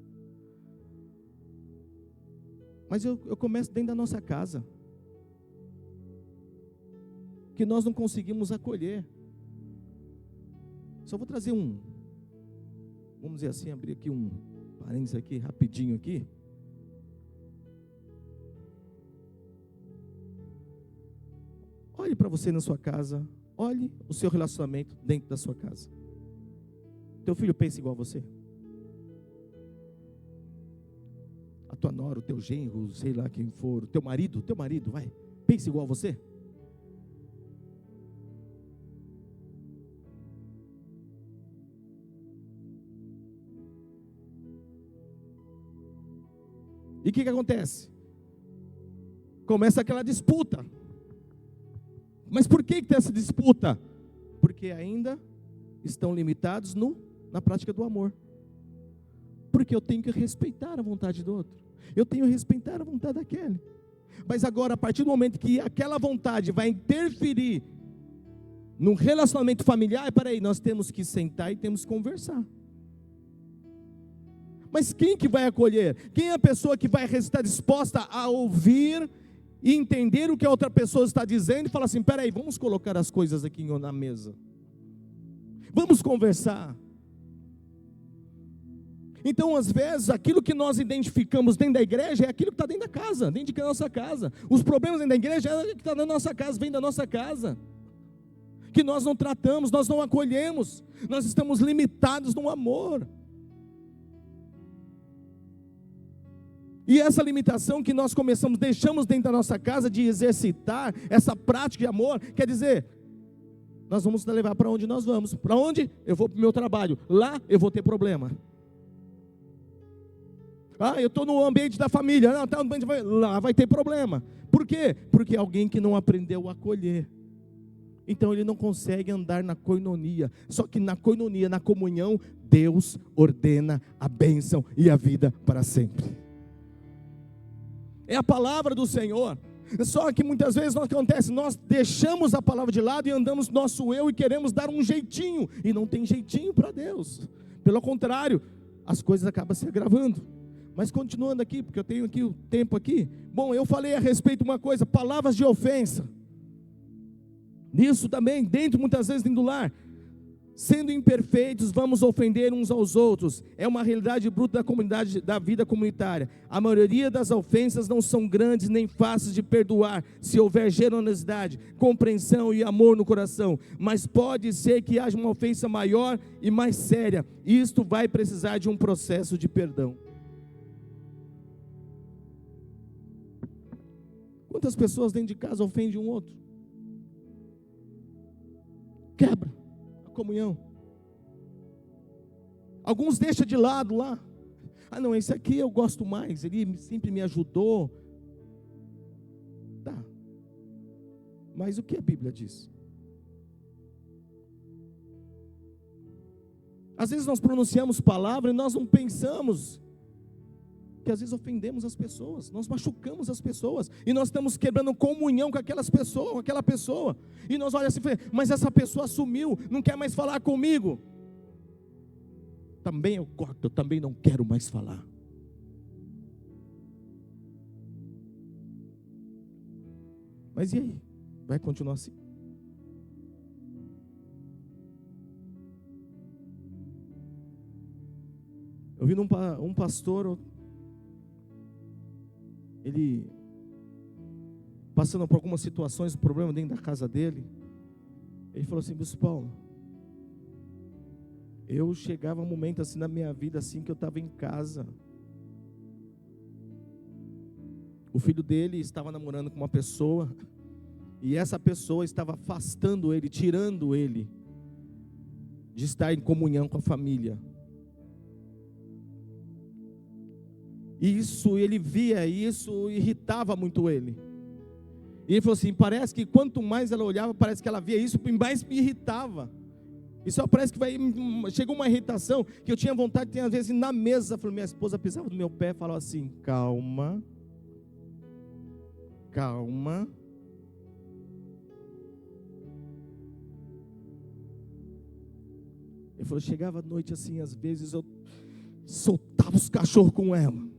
Mas eu começo dentro da nossa casa, que nós não conseguimos acolher. Só vou trazer vamos dizer assim, abrir aqui um parênteses aqui, rapidinho aqui. Olhe para você na sua casa, olhe o seu relacionamento dentro da sua casa. Teu filho pensa igual a você? A tua nora, o teu genro, sei lá quem for, o teu marido, vai, pensa igual a você? E o que acontece? Começa aquela disputa. Mas por que tem essa disputa? Porque ainda estão limitados na prática do amor. Porque eu tenho que respeitar a vontade do outro. Eu tenho que respeitar a vontade daquele. Mas agora, a partir do momento que aquela vontade vai interferir no relacionamento familiar, peraí, nós temos que sentar e temos que conversar. Mas quem que vai acolher? Quem é a pessoa que vai estar disposta a ouvir e entender o que a outra pessoa está dizendo e falar assim, peraí, vamos colocar as coisas aqui na mesa. Vamos conversar. Então, às vezes, aquilo que nós identificamos dentro da igreja é aquilo que está dentro da casa, dentro da nossa casa. Os problemas dentro da igreja é o que está dentro da nossa casa, vem da nossa casa. Que nós não tratamos, nós não acolhemos, nós estamos limitados no amor. E essa limitação que nós deixamos dentro da nossa casa de exercitar essa prática de amor, quer dizer, nós vamos levar para onde nós vamos. Para onde? Eu vou para o meu trabalho. Lá eu vou ter problema. Eu estou no ambiente da família. Não, tá no ambiente da família. Lá vai ter problema. Por quê? Porque alguém que não aprendeu a acolher. Então ele não consegue andar na koinonia. Só que na koinonia, na comunhão, Deus ordena a bênção e a vida para sempre. É a palavra do Senhor. Só que muitas vezes acontece, nós deixamos a palavra de lado e andamos nosso eu e queremos dar um jeitinho. E não tem jeitinho para Deus. Pelo contrário, as coisas acabam se agravando. Mas continuando aqui, porque eu tenho aqui o tempo aqui. Bom, eu falei a respeito de uma coisa, palavras de ofensa. Nisso também, muitas vezes dentro do lar. Sendo imperfeitos, vamos ofender uns aos outros. É uma realidade bruta da comunidade, da vida comunitária. A maioria das ofensas não são grandes nem fáceis de perdoar, se houver generosidade, compreensão e amor no coração. Mas pode ser que haja uma ofensa maior e mais séria. E isto vai precisar de um processo de perdão. Quantas pessoas dentro de casa ofendem um outro? Quebra comunhão. Alguns deixam de lado lá. Não, esse aqui eu gosto mais, ele sempre me ajudou. Tá. Mas o que a Bíblia diz? Às vezes nós pronunciamos palavras e nós não pensamos que às vezes ofendemos as pessoas, nós machucamos as pessoas, e nós estamos quebrando comunhão com aquela pessoa, e nós olhamos assim, mas essa pessoa sumiu, não quer mais falar comigo, também eu corto, eu também não quero mais falar. Mas e aí? Vai continuar assim? Eu vi um pastor, ele passando por algumas situações, problema dentro da casa dele, ele falou assim, Bispo Paulo, Eu chegava um momento assim na minha vida, assim, que eu estava em casa. O filho dele estava namorando com uma pessoa, e essa pessoa estava afastando ele, tirando ele de estar em comunhão com a família. Isso, ele via, e isso irritava muito ele. E ele falou assim, parece que quanto mais ela olhava, parece que ela via isso, mais me irritava. E só parece que chegou uma irritação, que eu tinha vontade de ter, às vezes, na mesa, minha esposa pisava no meu pé e falava assim, calma. Ele falou, chegava à noite assim, às vezes eu soltava os cachorros com ela.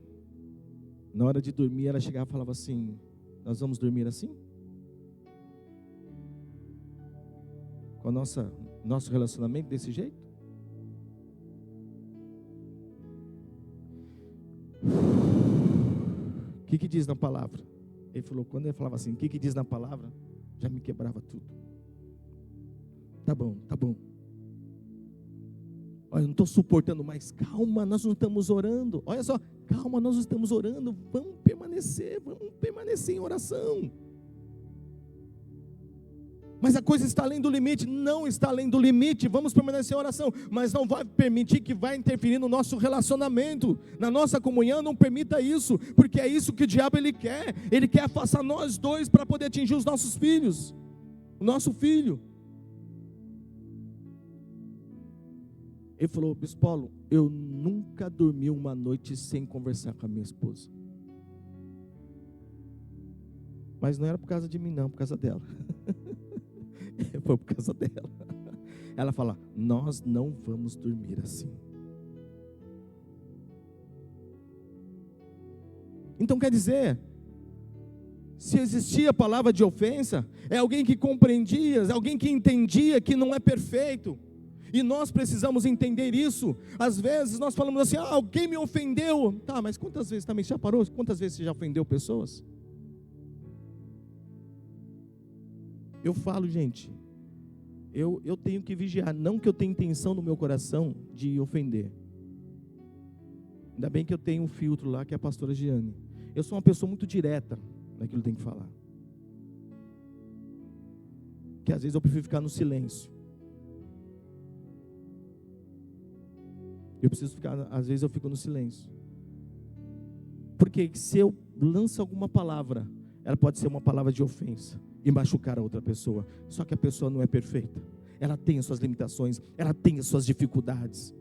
Na hora de dormir, ela chegava e falava assim, nós vamos dormir assim? Com o nosso relacionamento desse jeito? O que diz na palavra? Ele falou, quando ele falava assim, o que diz na palavra? Já me quebrava tudo. Tá bom. Olha, eu não estou suportando mais. Calma, nós não estamos orando. Olha só, calma, nós não estamos orando. Vamos permanecer em oração. Mas a coisa está além do limite. Não está além do limite. Vamos permanecer em oração. Mas não vai permitir que vai interferir no nosso relacionamento, na nossa comunhão. Não permita isso, porque é isso que o diabo ele quer. Ele quer afastar nós dois para poder atingir os nossos filhos. O nosso filho. Ele falou, Bispo Paulo, eu nunca dormi uma noite sem conversar com a minha esposa. Mas não era por causa de mim não, por causa dela. Foi por causa dela. Ela fala, nós não vamos dormir assim. Então quer dizer, se existia a palavra de ofensa, é alguém que compreendia, é alguém que entendia que não é perfeito. E nós precisamos entender isso. Às vezes nós falamos assim, alguém me ofendeu. Tá, mas quantas vezes também já parou? Quantas vezes você já ofendeu pessoas? Eu falo, gente, eu tenho que vigiar. Não que eu tenha intenção no meu coração de ofender. Ainda bem que eu tenho um filtro lá, que é a pastora Giane. Eu sou uma pessoa muito direta naquilo que eu tenho que falar. Que às vezes eu prefiro ficar no silêncio. Às vezes eu fico no silêncio. Porque se eu lanço alguma palavra, ela pode ser uma palavra de ofensa e machucar a outra pessoa. Só que a pessoa não é perfeita. Ela tem as suas limitações, ela tem as suas dificuldades.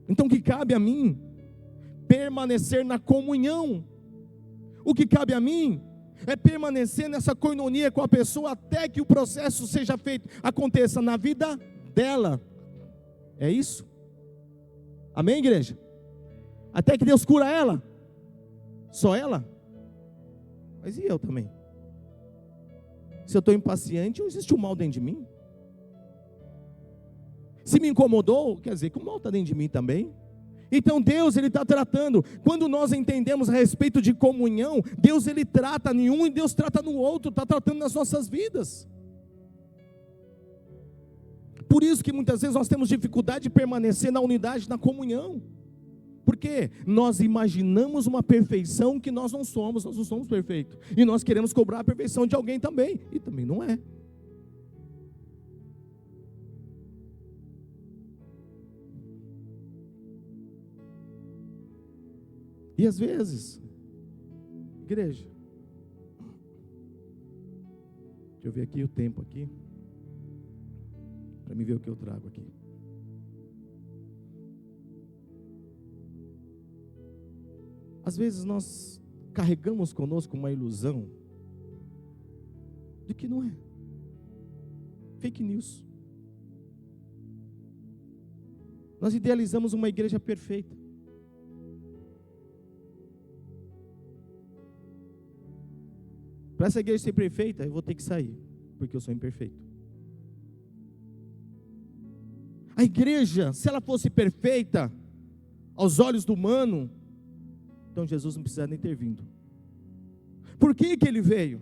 Então o que cabe a mim? Permanecer na comunhão. O que cabe a mim é permanecer nessa coinonia com a pessoa até que o processo seja feito, aconteça na vida dela. É isso? Amém, igreja? Até que Deus cura ela. Só ela? Mas e eu também? Se eu estou impaciente, existe um mal dentro de mim? Se me incomodou, quer dizer que o mal está dentro de mim também. Então Deus, Ele está tratando. Quando nós entendemos a respeito de comunhão, Deus, Ele trata em um e Deus trata no outro. Está tratando nas nossas vidas. Por isso que muitas vezes nós temos dificuldade de permanecer na unidade, na comunhão. Porque nós imaginamos uma perfeição que nós não somos perfeitos. E nós queremos cobrar a perfeição de alguém também. E também não é. E às vezes, igreja, deixa eu ver aqui o tempo aqui. Para mim ver o que eu trago aqui. Às vezes nós carregamos conosco uma ilusão de que não é. Fake news. Nós idealizamos uma igreja perfeita. Para essa igreja ser perfeita, eu vou ter que sair, porque eu sou imperfeito. A igreja, se ela fosse perfeita aos olhos do humano, então Jesus não precisaria nem ter vindo. Por que ele veio?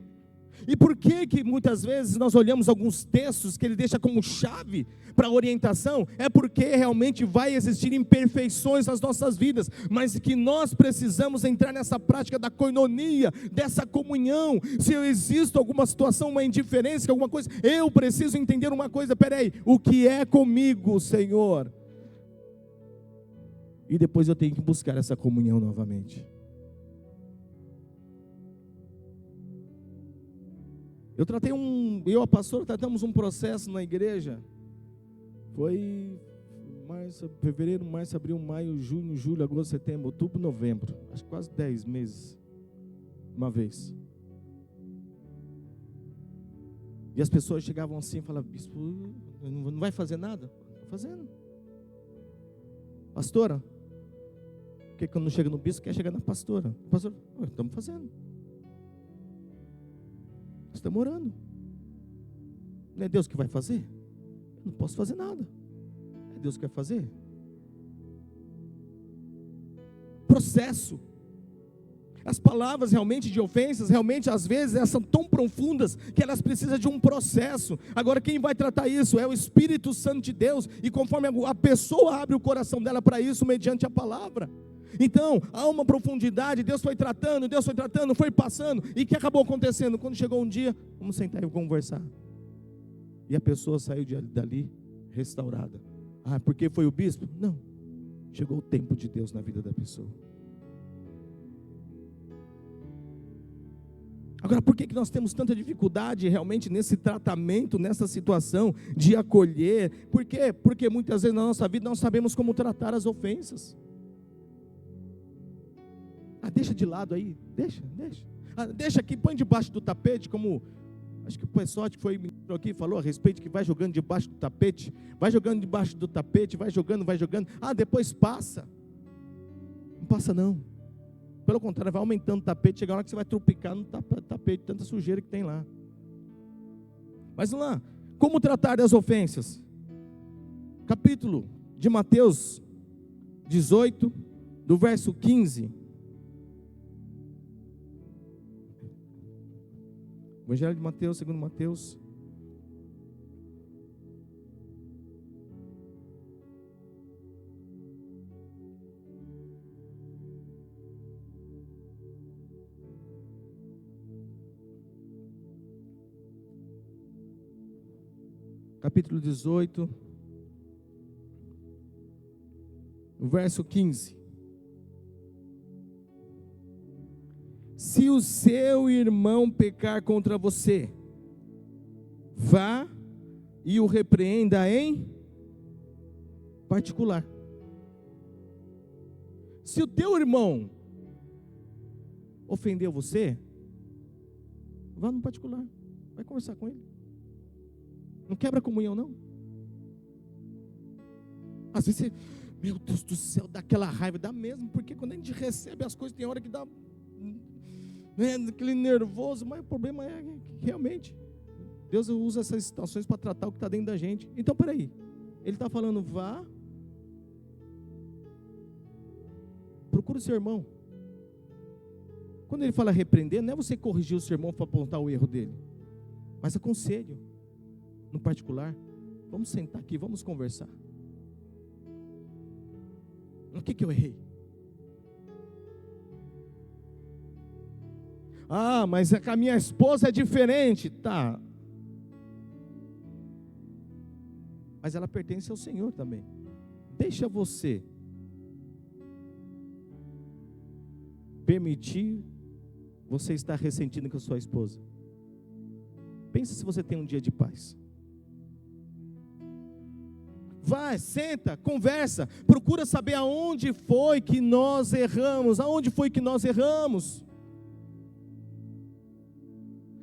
E por que muitas vezes nós olhamos alguns textos que ele deixa como chave para orientação? É porque realmente vai existir imperfeições nas nossas vidas, mas que nós precisamos entrar nessa prática da koinonia, dessa comunhão. Se existe alguma situação, uma indiferença, alguma coisa, eu preciso entender uma coisa: peraí, o que é comigo, Senhor? E depois eu tenho que buscar essa comunhão novamente. Eu e a pastora tratamos um processo na igreja. Foi fevereiro, março, abril, maio, junho, julho, agosto, setembro, outubro, novembro. Acho que quase 10 meses. Uma vez. E as pessoas chegavam assim e falavam: bispo, não vai fazer nada? Estou fazendo. Pastora, porque quando chega no bispo, quer chegar na pastora. Pastora, estamos fazendo. Estamos orando. Não é Deus que vai fazer? Eu não posso fazer nada. É Deus que vai fazer. Processo. As palavras realmente de ofensas, realmente às vezes elas são tão profundas que elas precisam de um processo. Agora quem vai tratar isso é o Espírito Santo de Deus, e conforme a pessoa abre o coração dela para isso, mediante a palavra. Então, há uma profundidade, Deus foi tratando, foi passando, e o que acabou acontecendo? Quando chegou um dia, vamos sentar e conversar. E a pessoa saiu dali restaurada. Ah, porque foi o bispo? Não, chegou o tempo de Deus na vida da pessoa. Agora, por que nós temos tanta dificuldade realmente nesse tratamento, nessa situação de acolher? Por quê? Porque muitas vezes na nossa vida não sabemos como tratar as ofensas. Deixa de lado aí, deixa. Deixa aqui, põe debaixo do tapete, como acho que o pessoal que foi aqui falou a respeito, que vai jogando debaixo do tapete, vai jogando, vai jogando, depois passa. Não passa não. Pelo contrário, vai aumentando o tapete, chega a hora que você vai tropicar no tapete, tanta sujeira que tem lá. Mas vamos lá, como tratar das ofensas? Capítulo de Mateus 18, do verso 15. Evangelho de Mateus, segundo Mateus. Capítulo 18, o verso 15. Se o seu irmão pecar contra você, vá e o repreenda em particular. Se o teu irmão ofendeu você, vá no particular, vai conversar com ele. Não quebra a comunhão, não. Às vezes você, meu Deus do céu, dá aquela raiva, dá mesmo, porque quando a gente recebe as coisas, tem hora que dá, aquele nervoso, mas o problema é que realmente Deus usa essas situações para tratar o que está dentro da gente. Então, peraí, Ele está falando, vá, procura o seu irmão. Quando Ele fala repreender, não é você corrigir o seu irmão para apontar o erro dele, mas aconselho, no particular. Vamos sentar aqui, vamos conversar. O que eu errei? Mas a minha esposa é diferente. Tá. Mas ela pertence ao Senhor também. Deixa você permitir você estar ressentindo com a sua esposa. Pensa se você tem um dia de paz. Vai, senta, conversa, procura saber aonde foi que nós erramos. Aonde foi que nós erramos?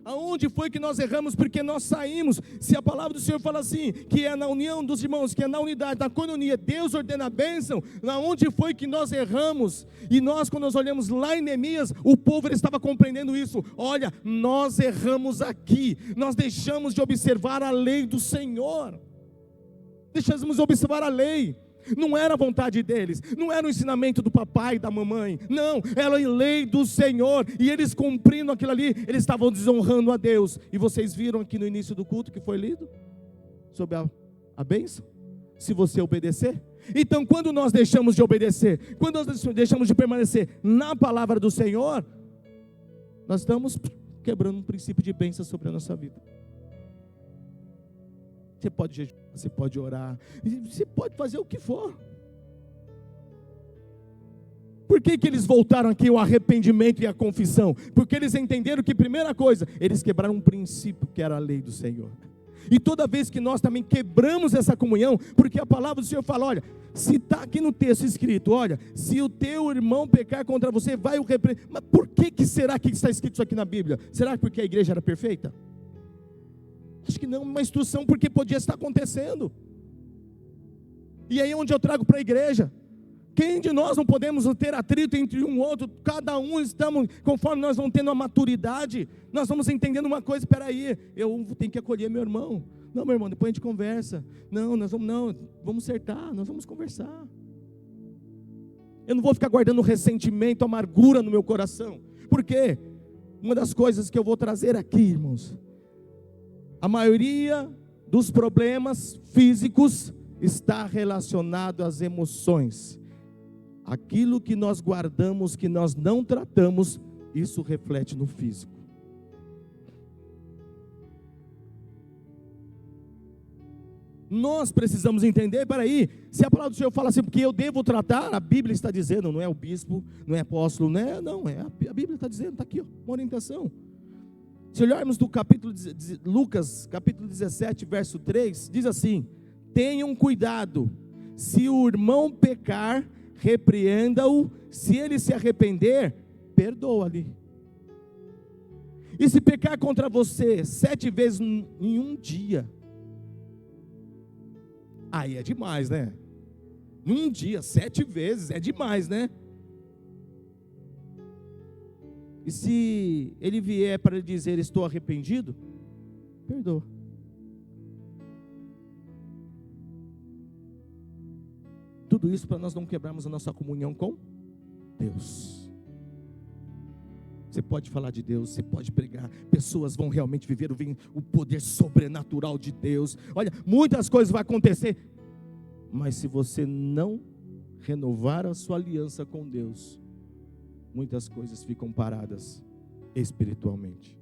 Aonde foi que nós erramos? Porque nós saímos. Se a palavra do Senhor fala assim, que é na união dos irmãos, que é na unidade, na coinonia, Deus ordena a bênção. Aonde foi que nós erramos? E nós, quando nós olhamos lá em Neemias, o povo ele estava compreendendo isso. Olha, nós erramos aqui. Nós deixamos de observar a lei do Senhor. Deixamos de observar a lei. Não era a vontade deles, não era o ensinamento do papai e da mamãe, não, era a lei do Senhor, e eles cumprindo aquilo ali, eles estavam desonrando a Deus. E vocês viram aqui no início do culto que foi lido, sobre a bênção, se você obedecer. Então quando nós deixamos de obedecer, quando nós deixamos de permanecer na palavra do Senhor, nós estamos quebrando um princípio de bênção sobre a nossa vida. Você pode jejuar, você pode orar, você pode fazer o que for. Por que eles voltaram aqui ao arrependimento e à confissão? Porque eles entenderam que, primeira coisa, eles quebraram um princípio que era a lei do Senhor. E toda vez que nós também quebramos essa comunhão, porque a palavra do Senhor fala, olha, se está aqui no texto escrito, olha, se o teu irmão pecar contra você, vai o repreender. Mas por que será que está escrito isso aqui na Bíblia? Será porque a igreja era perfeita? Acho que não, uma instrução porque podia estar acontecendo. E aí onde eu trago para a igreja, quem de nós não podemos ter atrito entre um e outro? Cada um estamos, conforme nós vamos tendo a maturidade, nós vamos entendendo uma coisa, espera aí, eu tenho que acolher meu irmão. Não, meu irmão, depois a gente conversa. Não, vamos acertar, nós vamos conversar. Eu não vou ficar guardando ressentimento, amargura no meu coração. Por quê? Uma das coisas que eu vou trazer aqui, irmãos, a maioria dos problemas físicos está relacionado às emoções. Aquilo que nós guardamos, que nós não tratamos, isso reflete no físico. Nós precisamos entender, peraí, se a palavra do Senhor fala assim, porque eu devo tratar, a Bíblia está dizendo, não é o bispo, não é apóstolo, a Bíblia está dizendo, está aqui, ó, uma orientação. Se olharmos do capítulo de Lucas, capítulo 17, verso 3, diz assim: tenham cuidado, se o irmão pecar, repreenda-o, se ele se arrepender, perdoa-lhe. E se pecar contra você 7 vezes em um dia, aí é demais, né? Em um dia, 7 vezes, é demais, né? E se ele vier para lhe dizer, estou arrependido, perdoa. Tudo isso para nós não quebrarmos a nossa comunhão com Deus. Você pode falar de Deus, você pode pregar, pessoas vão realmente viver o poder sobrenatural de Deus. Olha, muitas coisas vão acontecer, mas se você não renovar a sua aliança com Deus, muitas coisas ficam paradas espiritualmente.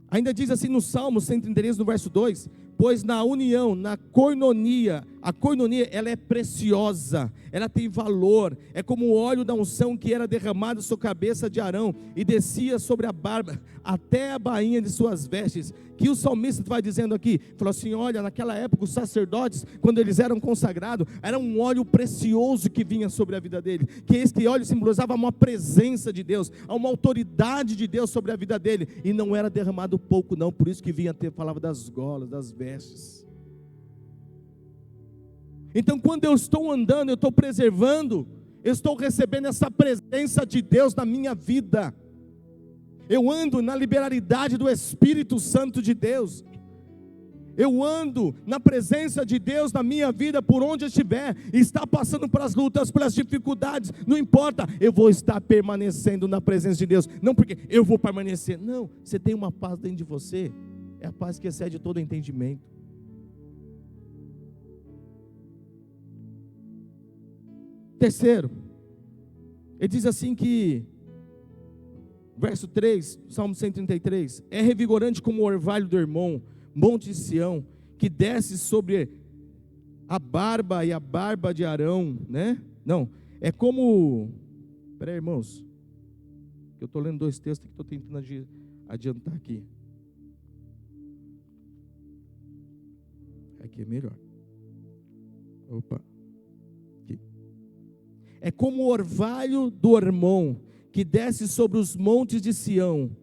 Ainda diz assim no Salmo 133, no verso 2: pois na união, na koinonia, a koinonia, ela é preciosa, ela tem valor, é como o óleo da unção que era derramado sobre a cabeça de Arão e descia sobre a barba, até a bainha de suas vestes. Que o salmista vai dizendo aqui, falou assim, olha, naquela época os sacerdotes, quando eles eram consagrados, era um óleo precioso que vinha sobre a vida dele, que este óleo simbolizava uma presença de Deus, uma autoridade de Deus sobre a vida dele, e não era derramado pouco não, por isso que vinha falava das golas, das vestes. Então quando eu estou andando, eu estou preservando, eu estou recebendo essa presença de Deus na minha vida. Eu ando na liberalidade do Espírito Santo de Deus. Eu ando na presença de Deus na minha vida, por onde eu estiver. Está passando pelas lutas, pelas dificuldades, não importa, eu vou estar permanecendo na presença de Deus. Não porque eu vou permanecer, não, você tem uma paz dentro de você, é a paz que excede todo entendimento. Terceiro, ele diz assim que, verso 3, Salmo 133, é revigorante como o orvalho do Hermon, monte de Sião, que desce sobre a barba e a barba de Arão, né? Não, é como, peraí irmãos, eu estou lendo 2 textos que estou tentando adiantar aqui. Aqui é melhor. Opa. Aqui. É como o orvalho do Hermon, que desce sobre os montes de Sião.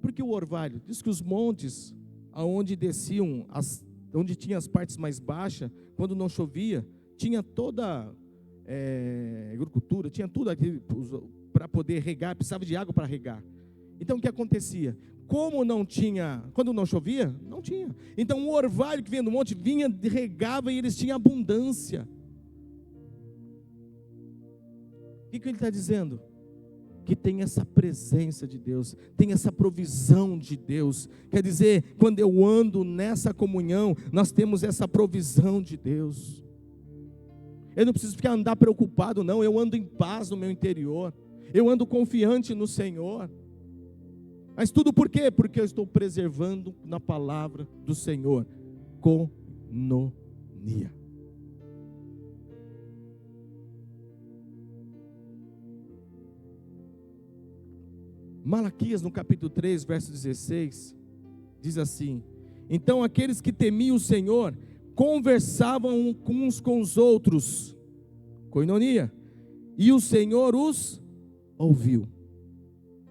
Por que o orvalho? Diz que os montes, aonde desciam, onde tinha as partes mais baixas, quando não chovia, tinha toda agricultura, tinha tudo aqui para poder regar, precisava de água para regar. Então o que acontecia? Como não tinha, quando não chovia, não tinha. Então o orvalho que vinha do monte, vinha, regava e eles tinham abundância. O que ele está dizendo? Que tem essa presença de Deus, tem essa provisão de Deus. Quer dizer, quando eu ando nessa comunhão, nós temos essa provisão de Deus. Eu não preciso andar preocupado, não. Eu ando em paz no meu interior. Eu ando confiante no Senhor. Mas tudo por quê? Porque eu estou preservando na palavra do Senhor. Coinonia. Malaquias, no capítulo 3, verso 16, diz assim: então aqueles que temiam o Senhor conversavam uns com os outros, coinonia, e o Senhor os ouviu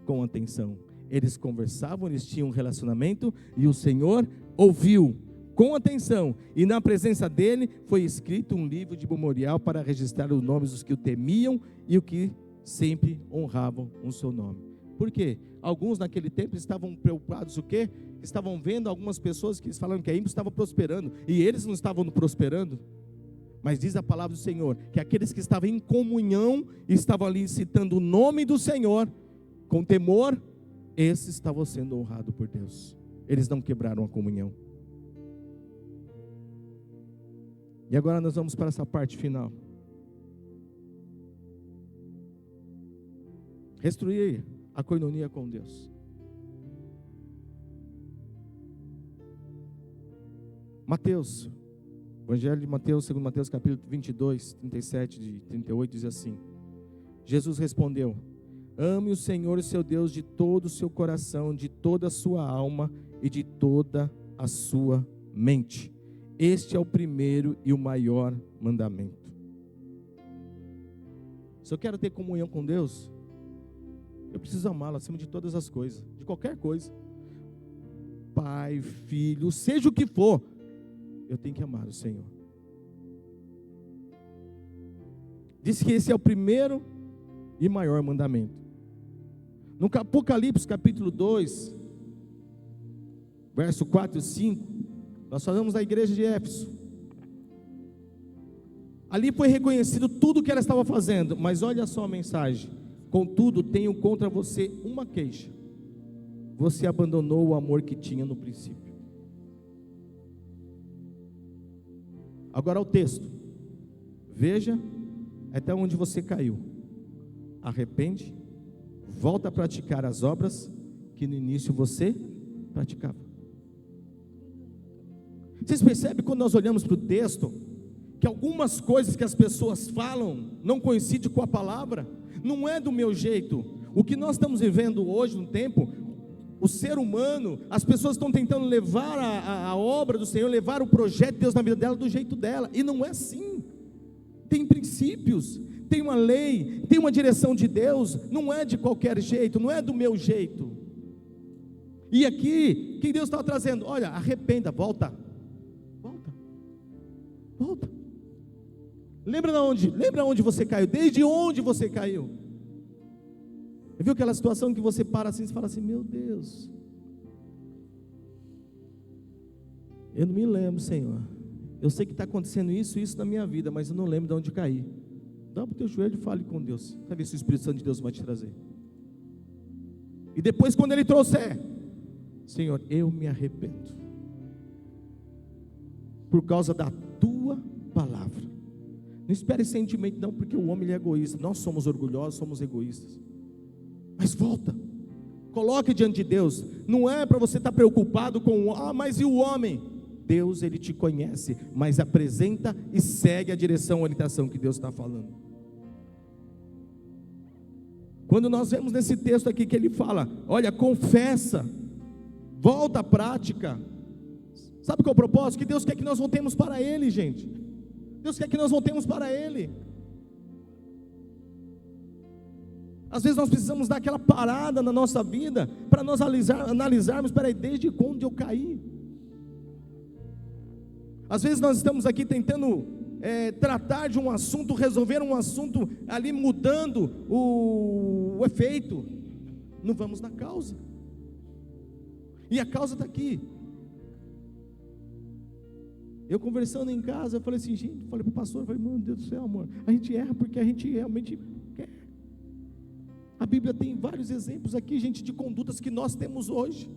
com atenção. Eles conversavam, eles tinham um relacionamento, e o Senhor ouviu com atenção, e na presença dele foi escrito um livro de memorial para registrar os nomes dos que o temiam e o que sempre honravam o seu nome. Por quê? Alguns naquele tempo estavam preocupados o quê? Estavam vendo algumas pessoas que falaram que a ímpio estava prosperando, e eles não estavam prosperando. Mas diz a palavra do Senhor, que aqueles que estavam em comunhão, estavam ali citando o nome do Senhor, com temor, esses estavam sendo honrados por Deus. Eles não quebraram a comunhão. E agora nós vamos para essa parte final. Restituir a coinonia com Deus. Mateus, Evangelho de Mateus, segundo Mateus capítulo 22, 37 e 38, diz assim: Jesus respondeu: ame o Senhor o seu Deus de todo o seu coração, de toda a sua alma e de toda a sua mente. Este é o primeiro e o maior mandamento. Se eu quero ter comunhão com Deus, eu preciso amá-lo acima de todas as coisas, de qualquer coisa. Pai, filho, seja o que for, eu tenho que amar o Senhor. Diz que esse é o primeiro e maior mandamento. No Apocalipse capítulo 2, verso 4 e 5, nós falamos da igreja de Éfeso. Ali foi reconhecido tudo o que ela estava fazendo, mas olha só a mensagem: contudo, tenho contra você uma queixa: você abandonou o amor que tinha no princípio. Agora o texto, veja até onde você caiu, arrepende, volta a praticar as obras que no início você praticava. Vocês percebem quando nós olhamos para o texto, que algumas coisas que as pessoas falam não coincidem com a palavra? Não é do meu jeito. O que nós estamos vivendo hoje no tempo, o ser humano, as pessoas estão tentando levar a obra do Senhor, levar o projeto de Deus na vida dela do jeito dela, e não é assim. Tem princípios, tem uma lei, tem uma direção de Deus, não é de qualquer jeito, não é do meu jeito. E aqui, que Deus estava trazendo? Olha, arrependa, volta. Lembra onde você caiu? Desde onde você caiu? Viu aquela situação que você para assim e fala assim: meu Deus, eu não me lembro, Senhor. Eu sei que está acontecendo isso na minha vida, mas eu não lembro de onde caí. Dá para o teu joelho e fale com Deus. Vai ver se o Espírito Santo de Deus vai te trazer. E depois, quando Ele trouxer: Senhor, eu me arrependo, por causa da tua palavra. Não espere sentimento não, porque o homem ele é egoísta. Nós somos orgulhosos, somos egoístas. Mas volta, coloque diante de Deus. Não é para você estar preocupado com mas e o homem? Deus, Ele te conhece, mas apresenta e segue a direção, a orientação que Deus está falando. Quando nós vemos nesse texto aqui que Ele fala: olha, confessa, volta à prática. Sabe qual é o propósito? Que Deus quer que nós voltemos para Ele, gente. Deus quer que nós voltemos para Ele. Às vezes nós precisamos dar aquela parada na nossa vida, para nós analisarmos, peraí, desde quando eu caí? Às vezes nós estamos aqui tentando tratar de um assunto, resolver um assunto, ali mudando o efeito. Não vamos na causa. E a causa está aqui. Eu conversando em casa, eu falei assim, gente, falei para o pastor, eu falei, meu Deus do céu, amor, a gente erra porque a gente realmente quer. A Bíblia tem vários exemplos aqui, gente, de condutas que nós temos hoje,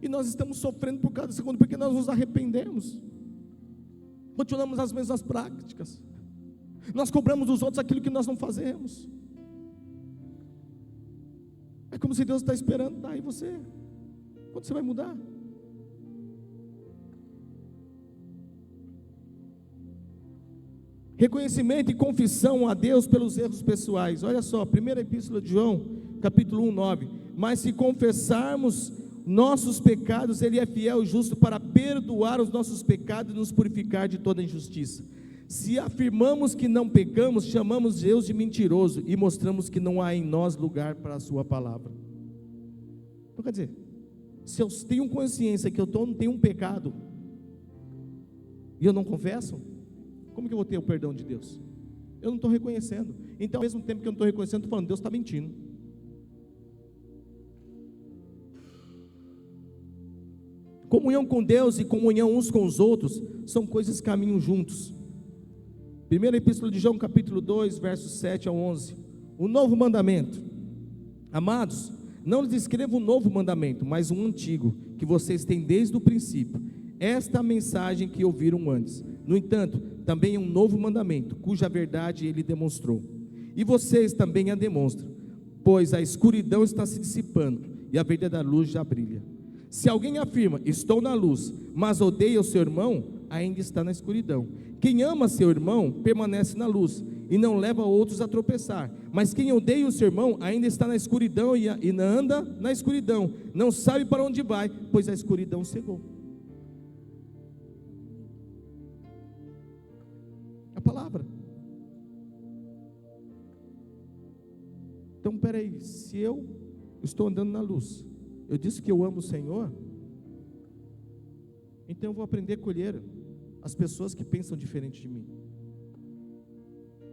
e nós estamos sofrendo por cada segundo, porque nós nos arrependemos, continuamos as mesmas práticas, nós cobramos dos outros aquilo que nós não fazemos. É como se Deus está esperando, tá, e você? Quando você vai mudar? Reconhecimento e confissão a Deus pelos erros pessoais. Olha só, primeira epístola de João, capítulo 1, 9. Mas se confessarmos nossos pecados, Ele é fiel e justo para perdoar os nossos pecados e nos purificar de toda injustiça. Se afirmamos que não pecamos, chamamos Deus de mentiroso e mostramos que não há em nós lugar para a sua palavra. Então quer dizer, se eu tenho consciência que eu tenho um pecado e eu não confesso, como que eu vou ter o perdão de Deus? Eu não estou reconhecendo. Então, ao mesmo tempo que eu não estou reconhecendo, estou falando, Deus está mentindo. Comunhão com Deus e comunhão uns com os outros são coisas que caminham juntos. Primeira epístola de João, capítulo 2, versos 7 a 11. O novo mandamento. Amados, não lhes escrevo um novo mandamento, mas um antigo, que vocês têm desde o princípio. Esta é a mensagem que ouviram antes. No entanto, também é um novo mandamento, cuja verdade ele demonstrou. E vocês também a demonstram, pois a escuridão está se dissipando, e a verdadeira luz já brilha. Se alguém afirma, estou na luz, mas odeia o seu irmão, ainda está na escuridão. Quem ama seu irmão, permanece na luz, e não leva outros a tropeçar. Mas quem odeia o seu irmão, ainda está na escuridão, e anda na escuridão, não sabe para onde vai, pois a escuridão cegou. Palavra. Então, peraí, se eu estou andando na luz, eu disse que eu amo o Senhor, então eu vou aprender a colher as pessoas que pensam diferente de mim,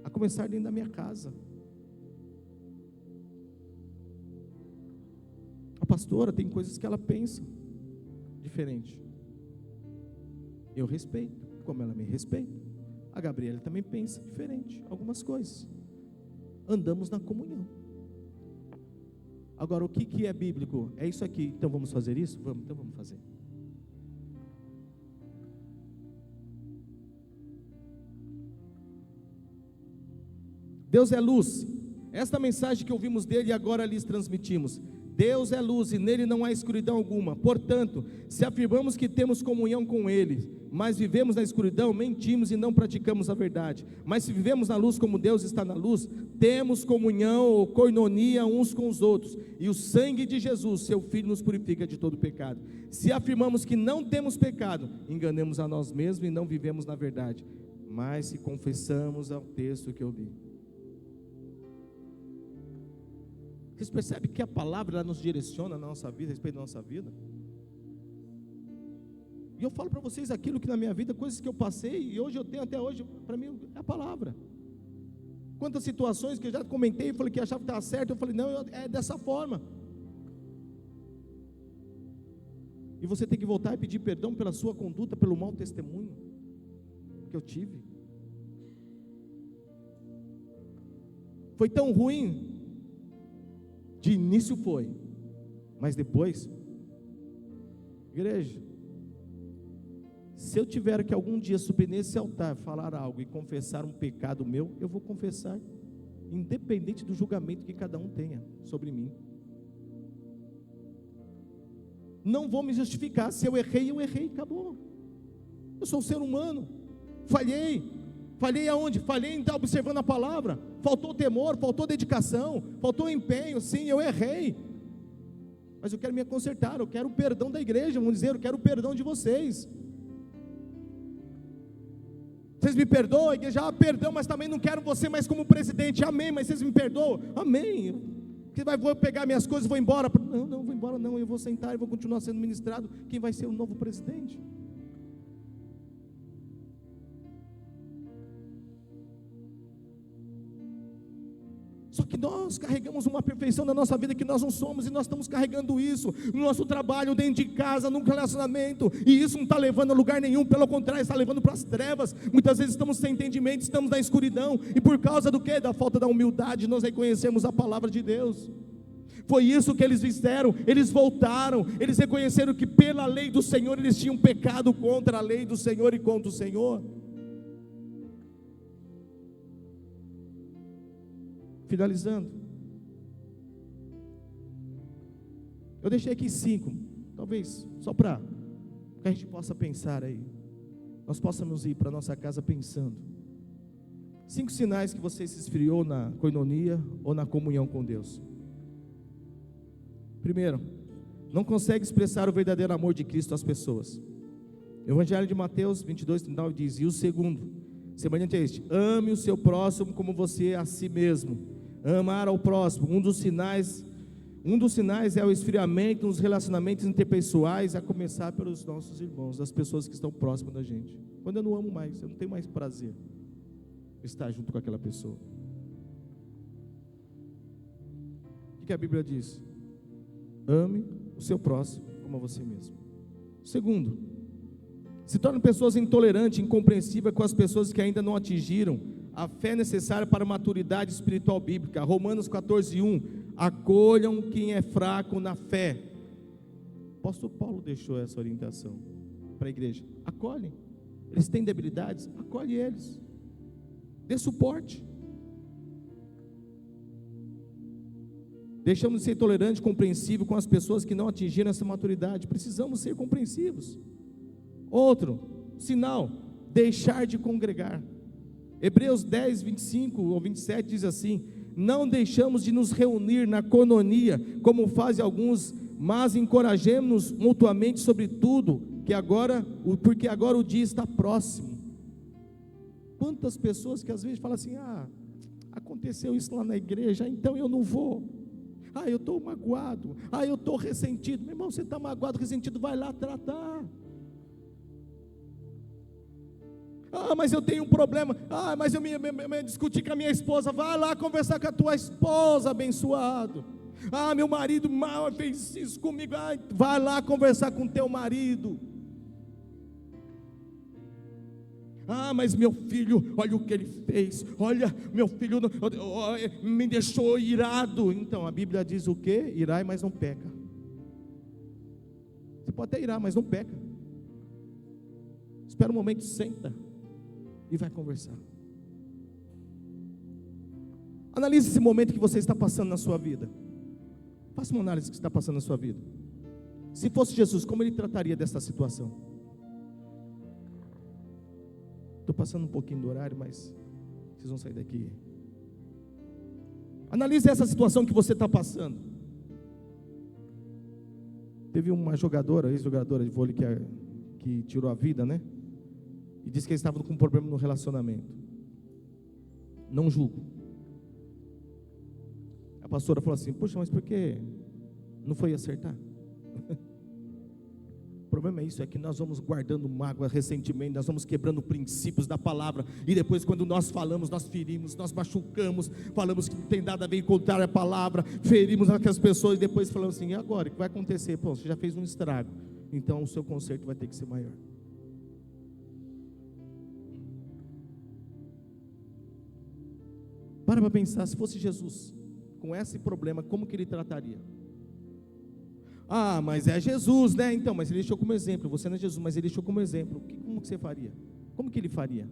a começar dentro da minha casa. A pastora tem coisas que ela pensa diferente, eu respeito, como ela me respeita. A Gabriela também pensa diferente, algumas coisas. Andamos na comunhão. Agora, o que é bíblico? É isso aqui, então vamos fazer isso? Vamos, então vamos fazer. Deus é luz. Esta mensagem que ouvimos dele agora lhes transmitimos. Deus é luz e nele não há escuridão alguma. Portanto, se afirmamos que temos comunhão com ele, mas vivemos na escuridão, mentimos e não praticamos a verdade. Mas se vivemos na luz como Deus está na luz, temos comunhão ou koinonia uns com os outros, e o sangue de Jesus, seu Filho, nos purifica de todo pecado. Se afirmamos que não temos pecado, enganamos a nós mesmos e não vivemos na verdade. Mas se confessamos ao texto que eu li. Vocês percebem que a palavra ela nos direciona na nossa vida, a respeito da nossa vida? E eu falo para vocês aquilo que na minha vida, coisas que eu passei e hoje eu tenho até hoje, para mim é a palavra. Quantas situações que eu já comentei e falei que achava que estava certo, eu falei, não, é dessa forma. E você tem que voltar e pedir perdão pela sua conduta, pelo mau testemunho que eu tive. Foi tão ruim, de início foi, mas depois, igreja, se eu tiver que algum dia subir nesse altar, falar algo e confessar um pecado meu, eu vou confessar, independente do julgamento que cada um tenha sobre mim. Não vou me justificar, se eu errei, acabou. Eu sou um ser humano, falhei aonde? Falhei em estar observando a palavra, faltou temor, faltou dedicação, faltou empenho, sim, eu errei, mas eu quero me consertar, eu quero o perdão da igreja, vamos dizer, eu quero o perdão de vocês. Vocês me perdoam, a igreja, perdão, mas também não quero você mais como presidente, amém, mas vocês me perdoam, amém, vou pegar minhas coisas e vou embora, não vou embora não, eu vou sentar e vou continuar sendo ministrado, quem vai ser o novo presidente? Só que nós carregamos uma perfeição na nossa vida que nós não somos, e nós estamos carregando isso no nosso trabalho, dentro de casa, no relacionamento, e isso não está levando a lugar nenhum, pelo contrário, está levando para as trevas. Muitas vezes estamos sem entendimento, estamos na escuridão, e por causa do quê? Da falta da humildade, nós reconhecemos a palavra de Deus. Foi isso que eles fizeram, eles voltaram, eles reconheceram que pela lei do Senhor eles tinham pecado contra a lei do Senhor e contra o Senhor. Finalizando, eu deixei aqui 5, talvez só para que a gente possa pensar aí, nós possamos ir para a nossa casa pensando. 5 sinais que você se esfriou na koinonia ou na comunhão com Deus. Primeiro, não consegue expressar o verdadeiro amor de Cristo às pessoas. O Evangelho de Mateus 22:39 diz: e o segundo, semelhante a este, ame o seu próximo como você a si mesmo. Amar ao próximo, um dos sinais é o esfriamento nos relacionamentos interpessoais, a começar pelos nossos irmãos, das pessoas que estão próximas da gente. Quando eu não amo mais, eu não tenho mais prazer em estar junto com aquela pessoa. O que a Bíblia diz? Ame o seu próximo como a você mesmo. Segundo, se tornam pessoas intolerantes, incompreensíveis com as pessoas que ainda não atingiram a fé necessária para a maturidade espiritual bíblica. Romanos 14:1, acolham quem é fraco na fé. O apóstolo Paulo deixou essa orientação para a igreja. Acolhem, eles têm debilidades, acolhe eles, dê suporte. Deixamos de ser tolerantes, compreensivos com as pessoas que não atingiram essa maturidade. Precisamos ser compreensivos. Outro sinal, deixar de congregar. Hebreus 10, 25 ou 27 diz assim: não deixamos de nos reunir na koinonia, como fazem alguns, mas encorajemos-nos mutuamente, sobretudo, porque agora o dia está próximo. Quantas pessoas que às vezes falam assim: aconteceu isso lá na igreja, então eu não vou. Eu estou magoado, eu estou ressentido. Meu irmão, você está magoado, ressentido, vai lá tratar. Mas eu tenho um problema. Mas eu me discuti com a minha esposa. Vai lá conversar com a tua esposa, abençoado. Meu marido mal fez isso comigo. Vai lá conversar com teu marido. Mas meu filho, olha o que ele fez. Olha, meu filho me deixou irado. Então a Bíblia diz o quê? Irai, mas não peca. Você pode até irar, mas não peca. Espera um momento, senta e vai conversar. Analise esse momento que você está passando na sua vida. Faça uma análise do que está passando na sua vida. Se fosse Jesus, como ele trataria dessa situação? Estou passando um pouquinho do horário, mas vocês vão sair daqui. Analise essa situação que você está passando. Teve uma jogadora, ex-jogadora de vôlei que tirou a vida, né? E disse que eles estavam com um problema no relacionamento. Não julgo. A pastora falou assim: poxa, mas por que não foi acertar? O problema é isso, é que nós vamos guardando mágoa, ressentimento, nós vamos quebrando princípios da palavra, e depois quando nós falamos, nós ferimos, nós machucamos, falamos que não tem nada a ver com contrário à palavra, ferimos aquelas pessoas, e depois falamos assim: e agora, o que vai acontecer? Pô, você já fez um estrago, então o seu conserto vai ter que ser maior. Para pensar, se fosse Jesus, com esse problema, como que ele trataria? Mas é Jesus, né? Então, mas ele deixou como exemplo. Você não é Jesus, mas ele deixou como exemplo. Como que você faria? Como que ele faria?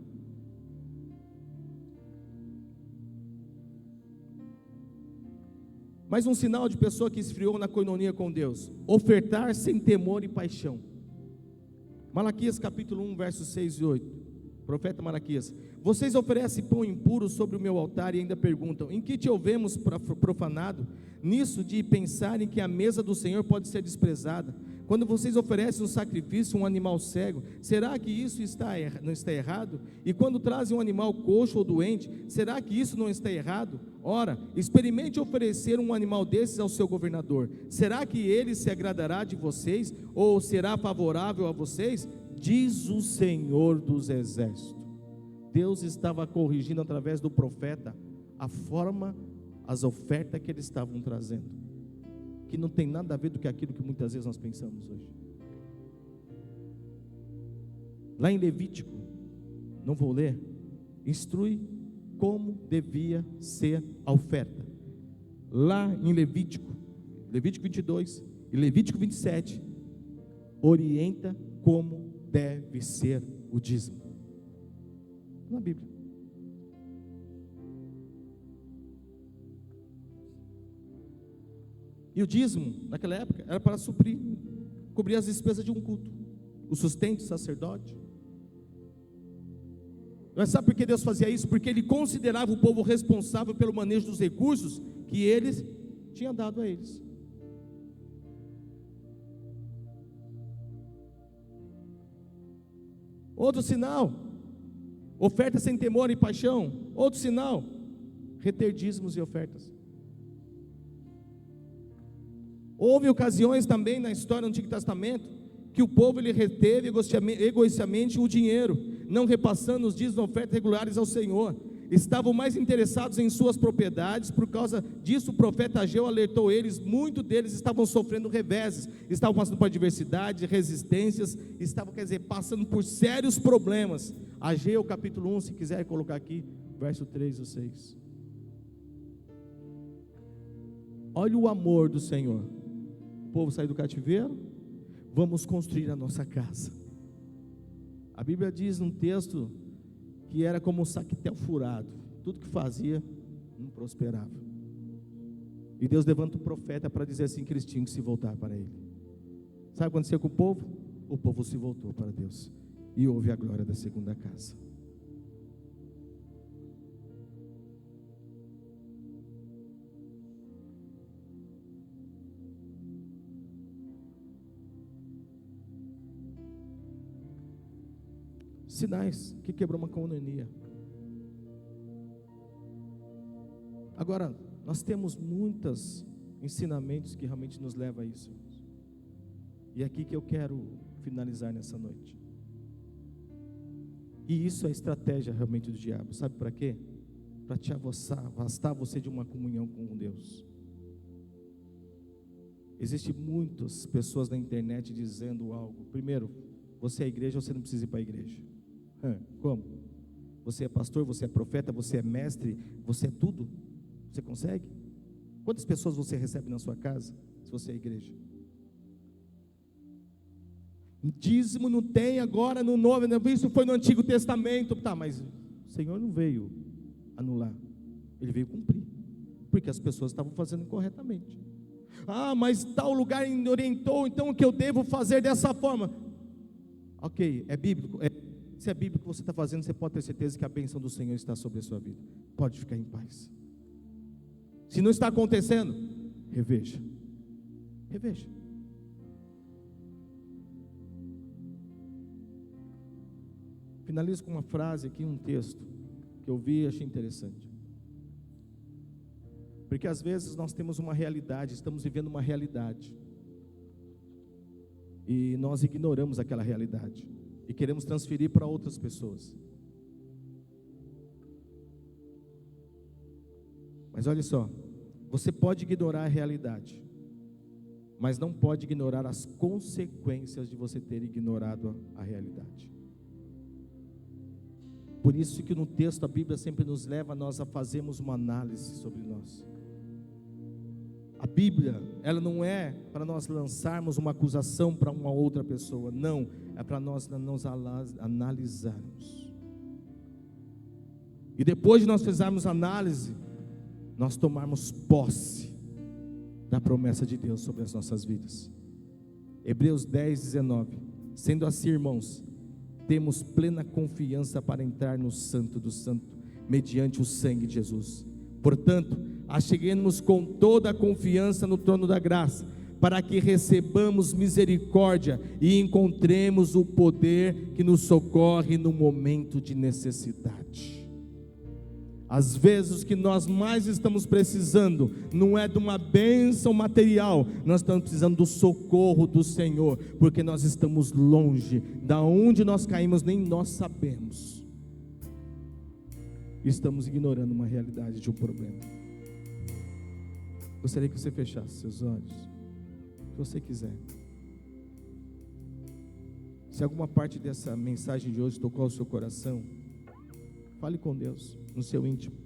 Mais um sinal de pessoa que esfriou na koinonia com Deus: ofertar sem temor e paixão. Malaquias capítulo 1, versos 6 e 8. Profeta Malaquias: vocês oferecem pão impuro sobre o meu altar e ainda perguntam: em que te ouvemos profanado? Nisso de pensarem que a mesa do Senhor pode ser desprezada. Quando vocês oferecem um sacrifício, um animal cego, será que isso não está errado? E quando trazem um animal coxo ou doente, será que isso não está errado? Ora, experimente oferecer um animal desses ao seu governador. Será que ele se agradará de vocês, ou será favorável a vocês? Diz o Senhor dos Exércitos. Deus estava corrigindo através do profeta a forma, as ofertas que eles estavam trazendo, que não tem nada a ver do que aquilo que muitas vezes nós pensamos hoje. Lá em Levítico, não vou ler, instrui como devia ser a oferta. Lá em Levítico 22 e Levítico 27, orienta como deve ser o dízimo. Na Bíblia. E o dízimo, naquela época, era para cobrir as despesas de um culto, o sustento do sacerdote. Mas sabe por que Deus fazia isso? Porque Ele considerava o povo responsável pelo manejo dos recursos que Ele tinha dado a eles. Outro sinal, oferta sem temor e paixão. Outro sinal, reter dízimos e ofertas. Houve ocasiões também na história do Antigo Testamento que o povo ele reteve egoisticamente o dinheiro, não repassando os dízimos e ofertas regulares ao Senhor. Estavam mais interessados em suas propriedades. Por causa disso o profeta Ageu alertou eles. Muitos deles estavam sofrendo reveses, estavam passando por adversidade, resistências, estavam, passando por sérios problemas. Ageu capítulo 1, se quiser colocar aqui, verso 3 ou 6. Olha o amor do Senhor. O povo saiu do cativeiro, vamos construir a nossa casa. A Bíblia diz num texto que era como um saquetel furado, tudo que fazia não prosperava. E Deus levanta o profeta para dizer assim que eles tinham que se voltar para Ele. Sabe o que aconteceu com o povo? O povo se voltou para Deus, e houve a glória da segunda casa. Sinais que quebrou uma coinonia. Agora, nós temos muitos ensinamentos que realmente nos levam a isso. E é aqui que eu quero finalizar nessa noite. E isso é a estratégia realmente do diabo. Sabe para quê? Para te afastar você de uma comunhão com Deus. Existem muitas pessoas na internet dizendo algo. Primeiro, você é igreja, você não precisa ir para a igreja. Como? Você é pastor, você é profeta, você é mestre, você é tudo? Você consegue? Quantas pessoas você recebe na sua casa, se você é igreja? Dízimo não tem agora no Novo, isso foi no Antigo Testamento. Tá, mas o Senhor não veio anular, Ele veio cumprir, porque as pessoas estavam fazendo incorretamente. Mas tal lugar orientou, então o que eu devo fazer dessa forma? Ok, é bíblico. Se é bíblico que você está fazendo, você pode ter certeza que a bênção do Senhor está sobre a sua vida. Pode ficar em paz. Se não está acontecendo, reveja. Finalizo com uma frase aqui, um texto que eu vi e achei interessante. Porque às vezes nós temos uma realidade, estamos vivendo uma realidade, e nós ignoramos aquela realidade e queremos transferir para outras pessoas. Mas olha só, você pode ignorar a realidade, mas não pode ignorar as consequências de você ter ignorado a realidade. Por isso que no texto a Bíblia sempre nos leva a nós a fazermos uma análise sobre nós. A Bíblia, ela não é para nós lançarmos uma acusação para uma outra pessoa, não, é para nós nos analisarmos. E depois de nós fizermos análise, nós tomarmos posse da promessa de Deus sobre as nossas vidas. Hebreus 10:19. Sendo assim, irmãos, temos plena confiança para entrar no Santo do Santo, mediante o sangue de Jesus. Portanto, acheguemos com toda a confiança no trono da graça, para que recebamos misericórdia e encontremos o poder que nos socorre no momento de necessidade. Às vezes o que nós mais estamos precisando não é de uma bênção material, nós estamos precisando do socorro do Senhor, porque nós estamos longe, da onde nós caímos nem nós sabemos. Estamos ignorando uma realidade de um problema. Gostaria que você fechasse seus olhos, se você quiser. Se alguma parte dessa mensagem de hoje tocou o seu coração, fale com Deus no seu íntimo.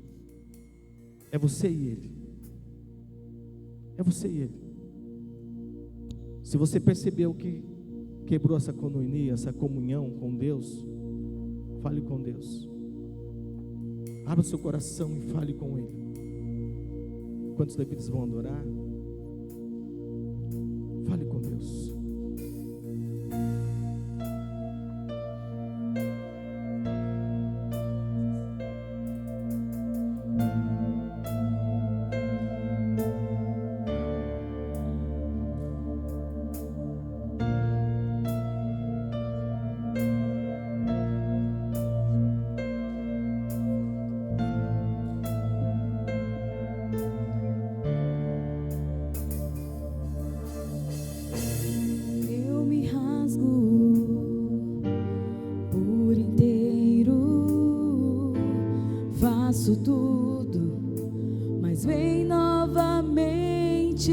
É você e Ele. É você e Ele. Se você percebeu que quebrou essa coinonia, essa comunhão com Deus, fale com Deus. Abra seu coração e fale com Ele. Quantos levitas vão adorar? Fale com Deus. Faço tudo, mas vem novamente.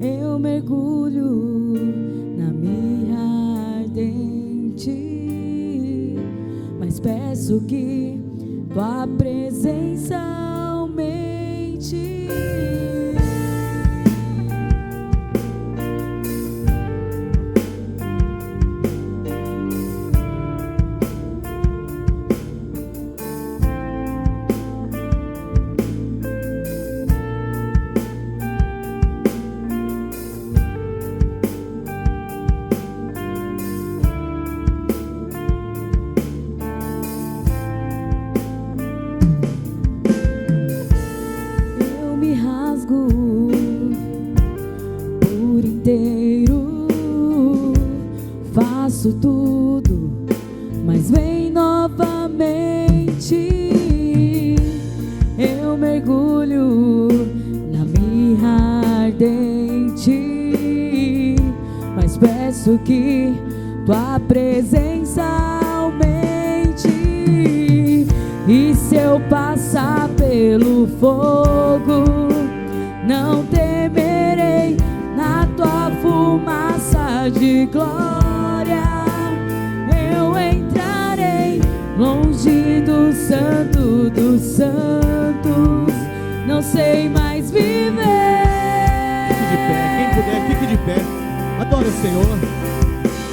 Eu mergulho na minha ardente, mas peço que tua presença aumente. Por inteiro, faço tudo, mas vem novamente. Eu mergulho na minha ardente, mas peço que tua presença aumente. E se eu passar pelo fogo, não temerei, na tua fumaça de glória eu entrarei longe do santo dos santos, não sei mais viver. Fique de pé, quem puder, fique de pé, adore o Senhor.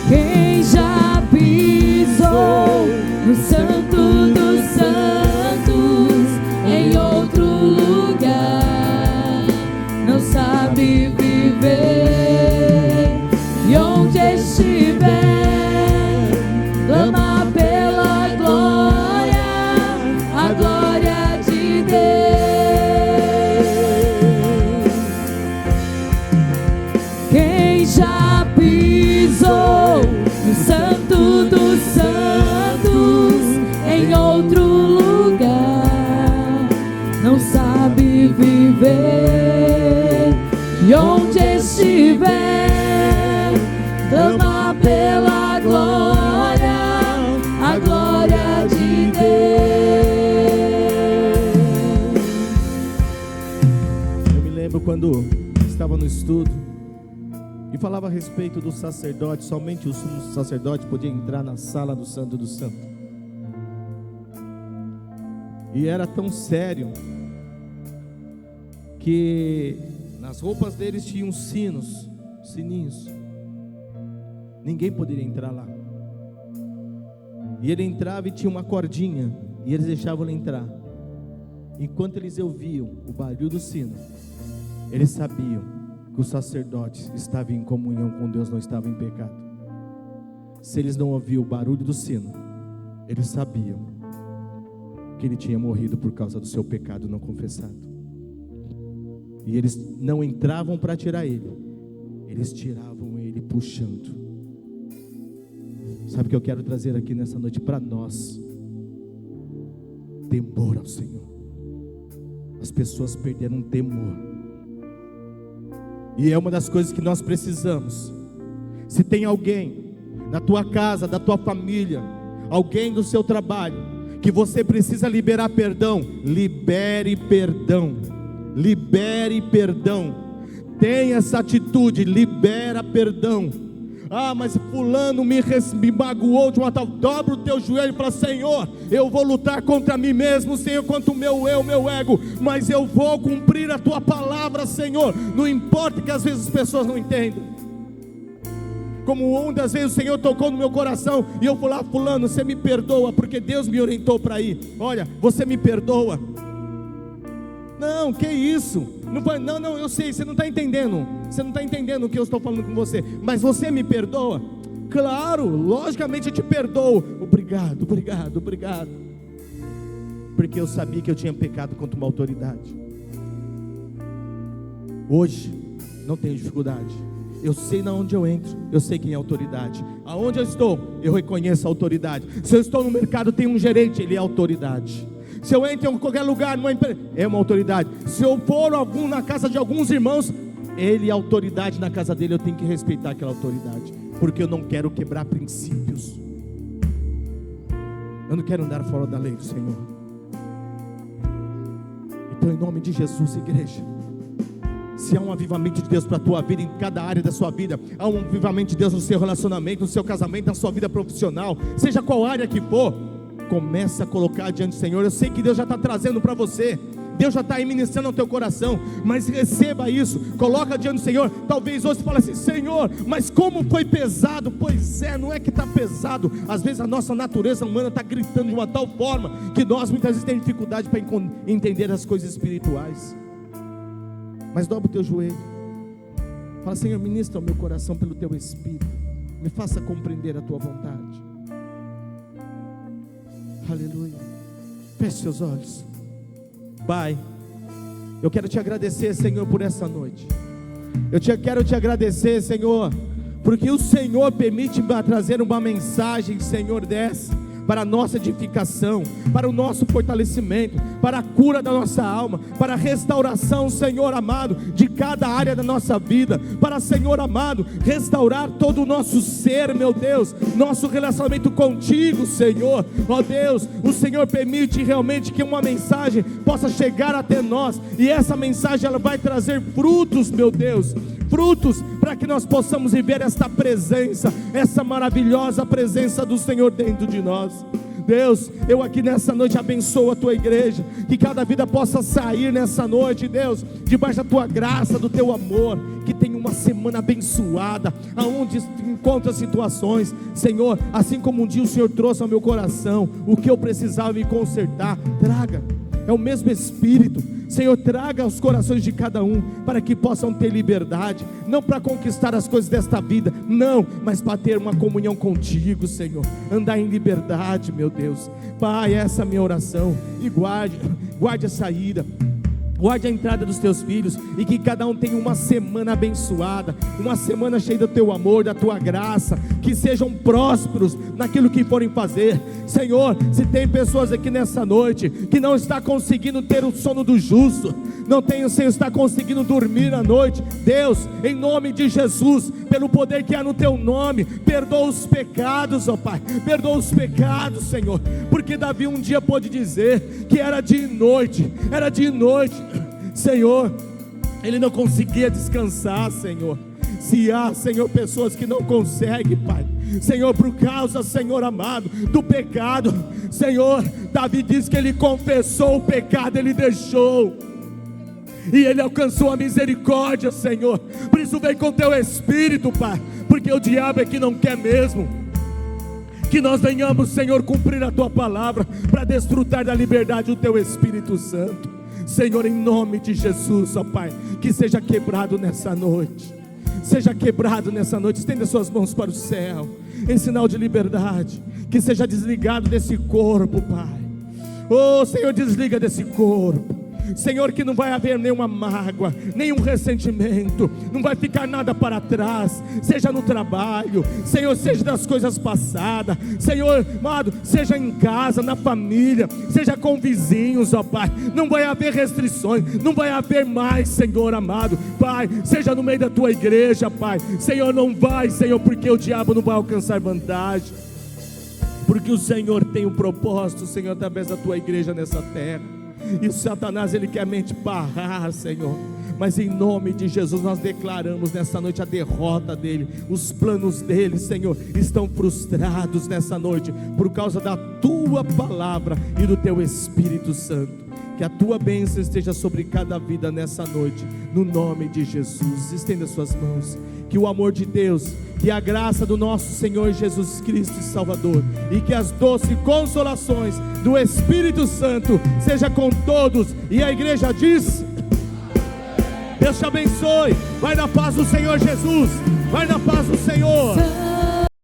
Quem já pisou no santo dos santos, em outro lugar, não sabe viver. E onde estiver, clama pela glória, a glória de Deus. Quem já pisou no santo dos santos, em outro lugar, não sabe viver. E onde estiver, clama pela glória, a glória de Deus. Eu me lembro quando estava no estudo e falava a respeito do sacerdote. Somente o sumo sacerdote podia entrar na sala do Santo dos Santos. E era tão sério que nas roupas deles tinham sininhos. Ninguém poderia entrar lá. E ele entrava e tinha uma cordinha, e eles deixavam ele entrar. Enquanto eles ouviam o barulho do sino, eles sabiam que o sacerdote estava em comunhão com Deus, não estava em pecado. Se eles não ouviam o barulho do sino, eles sabiam que ele tinha morrido por causa do seu pecado não confessado. E eles não entravam para tirar ele, eles tiravam ele puxando. Sabe o que eu quero trazer aqui nessa noite para nós? Temor ao Senhor. As pessoas perderam temor, e é uma das coisas que nós precisamos. Se tem alguém na tua casa, da tua família, alguém do seu trabalho, que você precisa liberar perdão, libere perdão. libere perdão. Tenha essa atitude, libera perdão. Ah, mas fulano me magoou de uma tal. Dobra o teu joelho e fala: Senhor, eu vou lutar contra mim mesmo, Senhor, contra o meu eu, meu ego, mas eu vou cumprir a tua palavra, Senhor. Não importa que às vezes as pessoas não entendam. Como uma das vezes o Senhor tocou no meu coração e eu falei: fulano, você me perdoa, porque Deus me orientou para ir. Olha, você me perdoa. Não, que isso? Não, eu sei, você não está entendendo. Você não está entendendo o que eu estou falando com você. Mas você me perdoa? Claro, logicamente eu te perdoo. Obrigado. Porque eu sabia que eu tinha pecado contra uma autoridade. Hoje, não tenho dificuldade. Eu sei na onde eu entro, eu sei quem é a autoridade. Aonde eu estou, eu reconheço a autoridade. Se eu estou no mercado, tem um gerente, ele é autoridade. Se eu entro em qualquer lugar, numa empresa, é uma autoridade. Se eu for na casa de alguns irmãos, ele é autoridade na casa dele, eu tenho que respeitar aquela autoridade, porque eu não quero quebrar princípios. Eu não quero andar fora da lei do Senhor. Então, em nome de Jesus, igreja, se há um avivamento de Deus para a tua vida, em cada área da sua vida, há um avivamento de Deus no seu relacionamento, no seu casamento, na sua vida profissional, seja qual área que for, começa a colocar diante do Senhor. Eu sei que Deus já está trazendo para você, Deus já está aí ministrando ao teu coração, mas receba isso, coloca diante do Senhor. Talvez hoje você fale assim: Senhor, mas como foi pesado? Pois é, não é que está pesado, às vezes a nossa natureza humana está gritando de uma tal forma, que nós muitas vezes temos dificuldade para entender as coisas espirituais. Mas dobra o teu joelho, fala: Senhor, ministra o meu coração pelo teu Espírito, me faça compreender a tua vontade. Aleluia. Feche seus olhos. Pai, eu quero te agradecer, Senhor, por essa noite. Quero te agradecer, Senhor, porque o Senhor permite trazer uma mensagem, Senhor, dessa, para a nossa edificação, para o nosso fortalecimento, para a cura da nossa alma, para a restauração, Senhor amado, de cada área da nossa vida, para, Senhor amado, restaurar todo o nosso ser, meu Deus, nosso relacionamento contigo, Senhor. Ó Deus, o Senhor permite realmente que uma mensagem possa chegar até nós, e essa mensagem ela vai trazer frutos, meu Deus, frutos para que nós possamos viver esta presença, essa maravilhosa presença do Senhor dentro de nós. Deus, eu aqui nessa noite abençoo a tua igreja, que cada vida possa sair nessa noite, Deus, debaixo da tua graça, do teu amor, que tenha uma semana abençoada, aonde encontra situações, Senhor, assim como um dia o Senhor trouxe ao meu coração o que eu precisava me consertar, traga, é o mesmo Espírito, Senhor, traga aos corações de cada um, para que possam ter liberdade, não para conquistar as coisas desta vida, não, mas para ter uma comunhão contigo, Senhor, andar em liberdade, meu Deus. Pai, essa é a minha oração, e guarde a saída, guarde a entrada dos teus filhos, e que cada um tenha uma semana abençoada, uma semana cheia do teu amor, da tua graça, que sejam prósperos naquilo que forem fazer. Senhor, se tem pessoas aqui nessa noite que não está conseguindo ter o sono do justo, não tem o Senhor, está conseguindo dormir à noite, Deus, em nome de Jesus, pelo poder que há no teu nome, perdoa os pecados, ó Pai, perdoa os pecados, Senhor, porque Davi um dia pôde dizer que era de noite, Senhor, ele não conseguia descansar, Senhor. Se há, Senhor, pessoas que não conseguem, Pai, Senhor, por causa, Senhor amado, do pecado, Senhor, Davi diz que ele confessou o pecado, ele deixou, e ele alcançou a misericórdia, Senhor. Por isso vem com teu Espírito, Pai, porque o diabo é que não quer mesmo que nós venhamos, Senhor, cumprir a tua palavra, para desfrutar da liberdade do teu Espírito Santo. Senhor, em nome de Jesus, ó Pai, que seja quebrado nessa noite, estenda suas mãos para o céu, em sinal de liberdade, que seja desligado desse corpo, Pai, oh Senhor, desliga desse corpo, Senhor, que não vai haver nenhuma mágoa, nenhum ressentimento, não vai ficar nada para trás, seja no trabalho, Senhor, seja das coisas passadas, Senhor, amado, seja em casa, na família, seja com vizinhos, ó Pai, não vai haver restrições, não vai haver mais, Senhor amado, Pai, seja no meio da tua igreja, Pai, Senhor, não vai, Senhor, porque o diabo não vai alcançar vantagem, porque o Senhor tem um propósito, Senhor, através da tua igreja nessa terra. E o Satanás, ele quer mente barrar, Senhor. Mas em nome de Jesus nós declaramos nessa noite a derrota dele. Os planos dele, Senhor, estão frustrados nessa noite por causa da tua palavra e do teu Espírito Santo. Que a tua bênção esteja sobre cada vida nessa noite, no nome de Jesus. Estenda suas mãos. Que o amor de Deus, que a graça do nosso Senhor Jesus Cristo e Salvador, e que as doces consolações do Espírito Santo seja com todos. E a igreja diz: Deus te abençoe. Vai na paz do Senhor Jesus. Vai na paz do Senhor.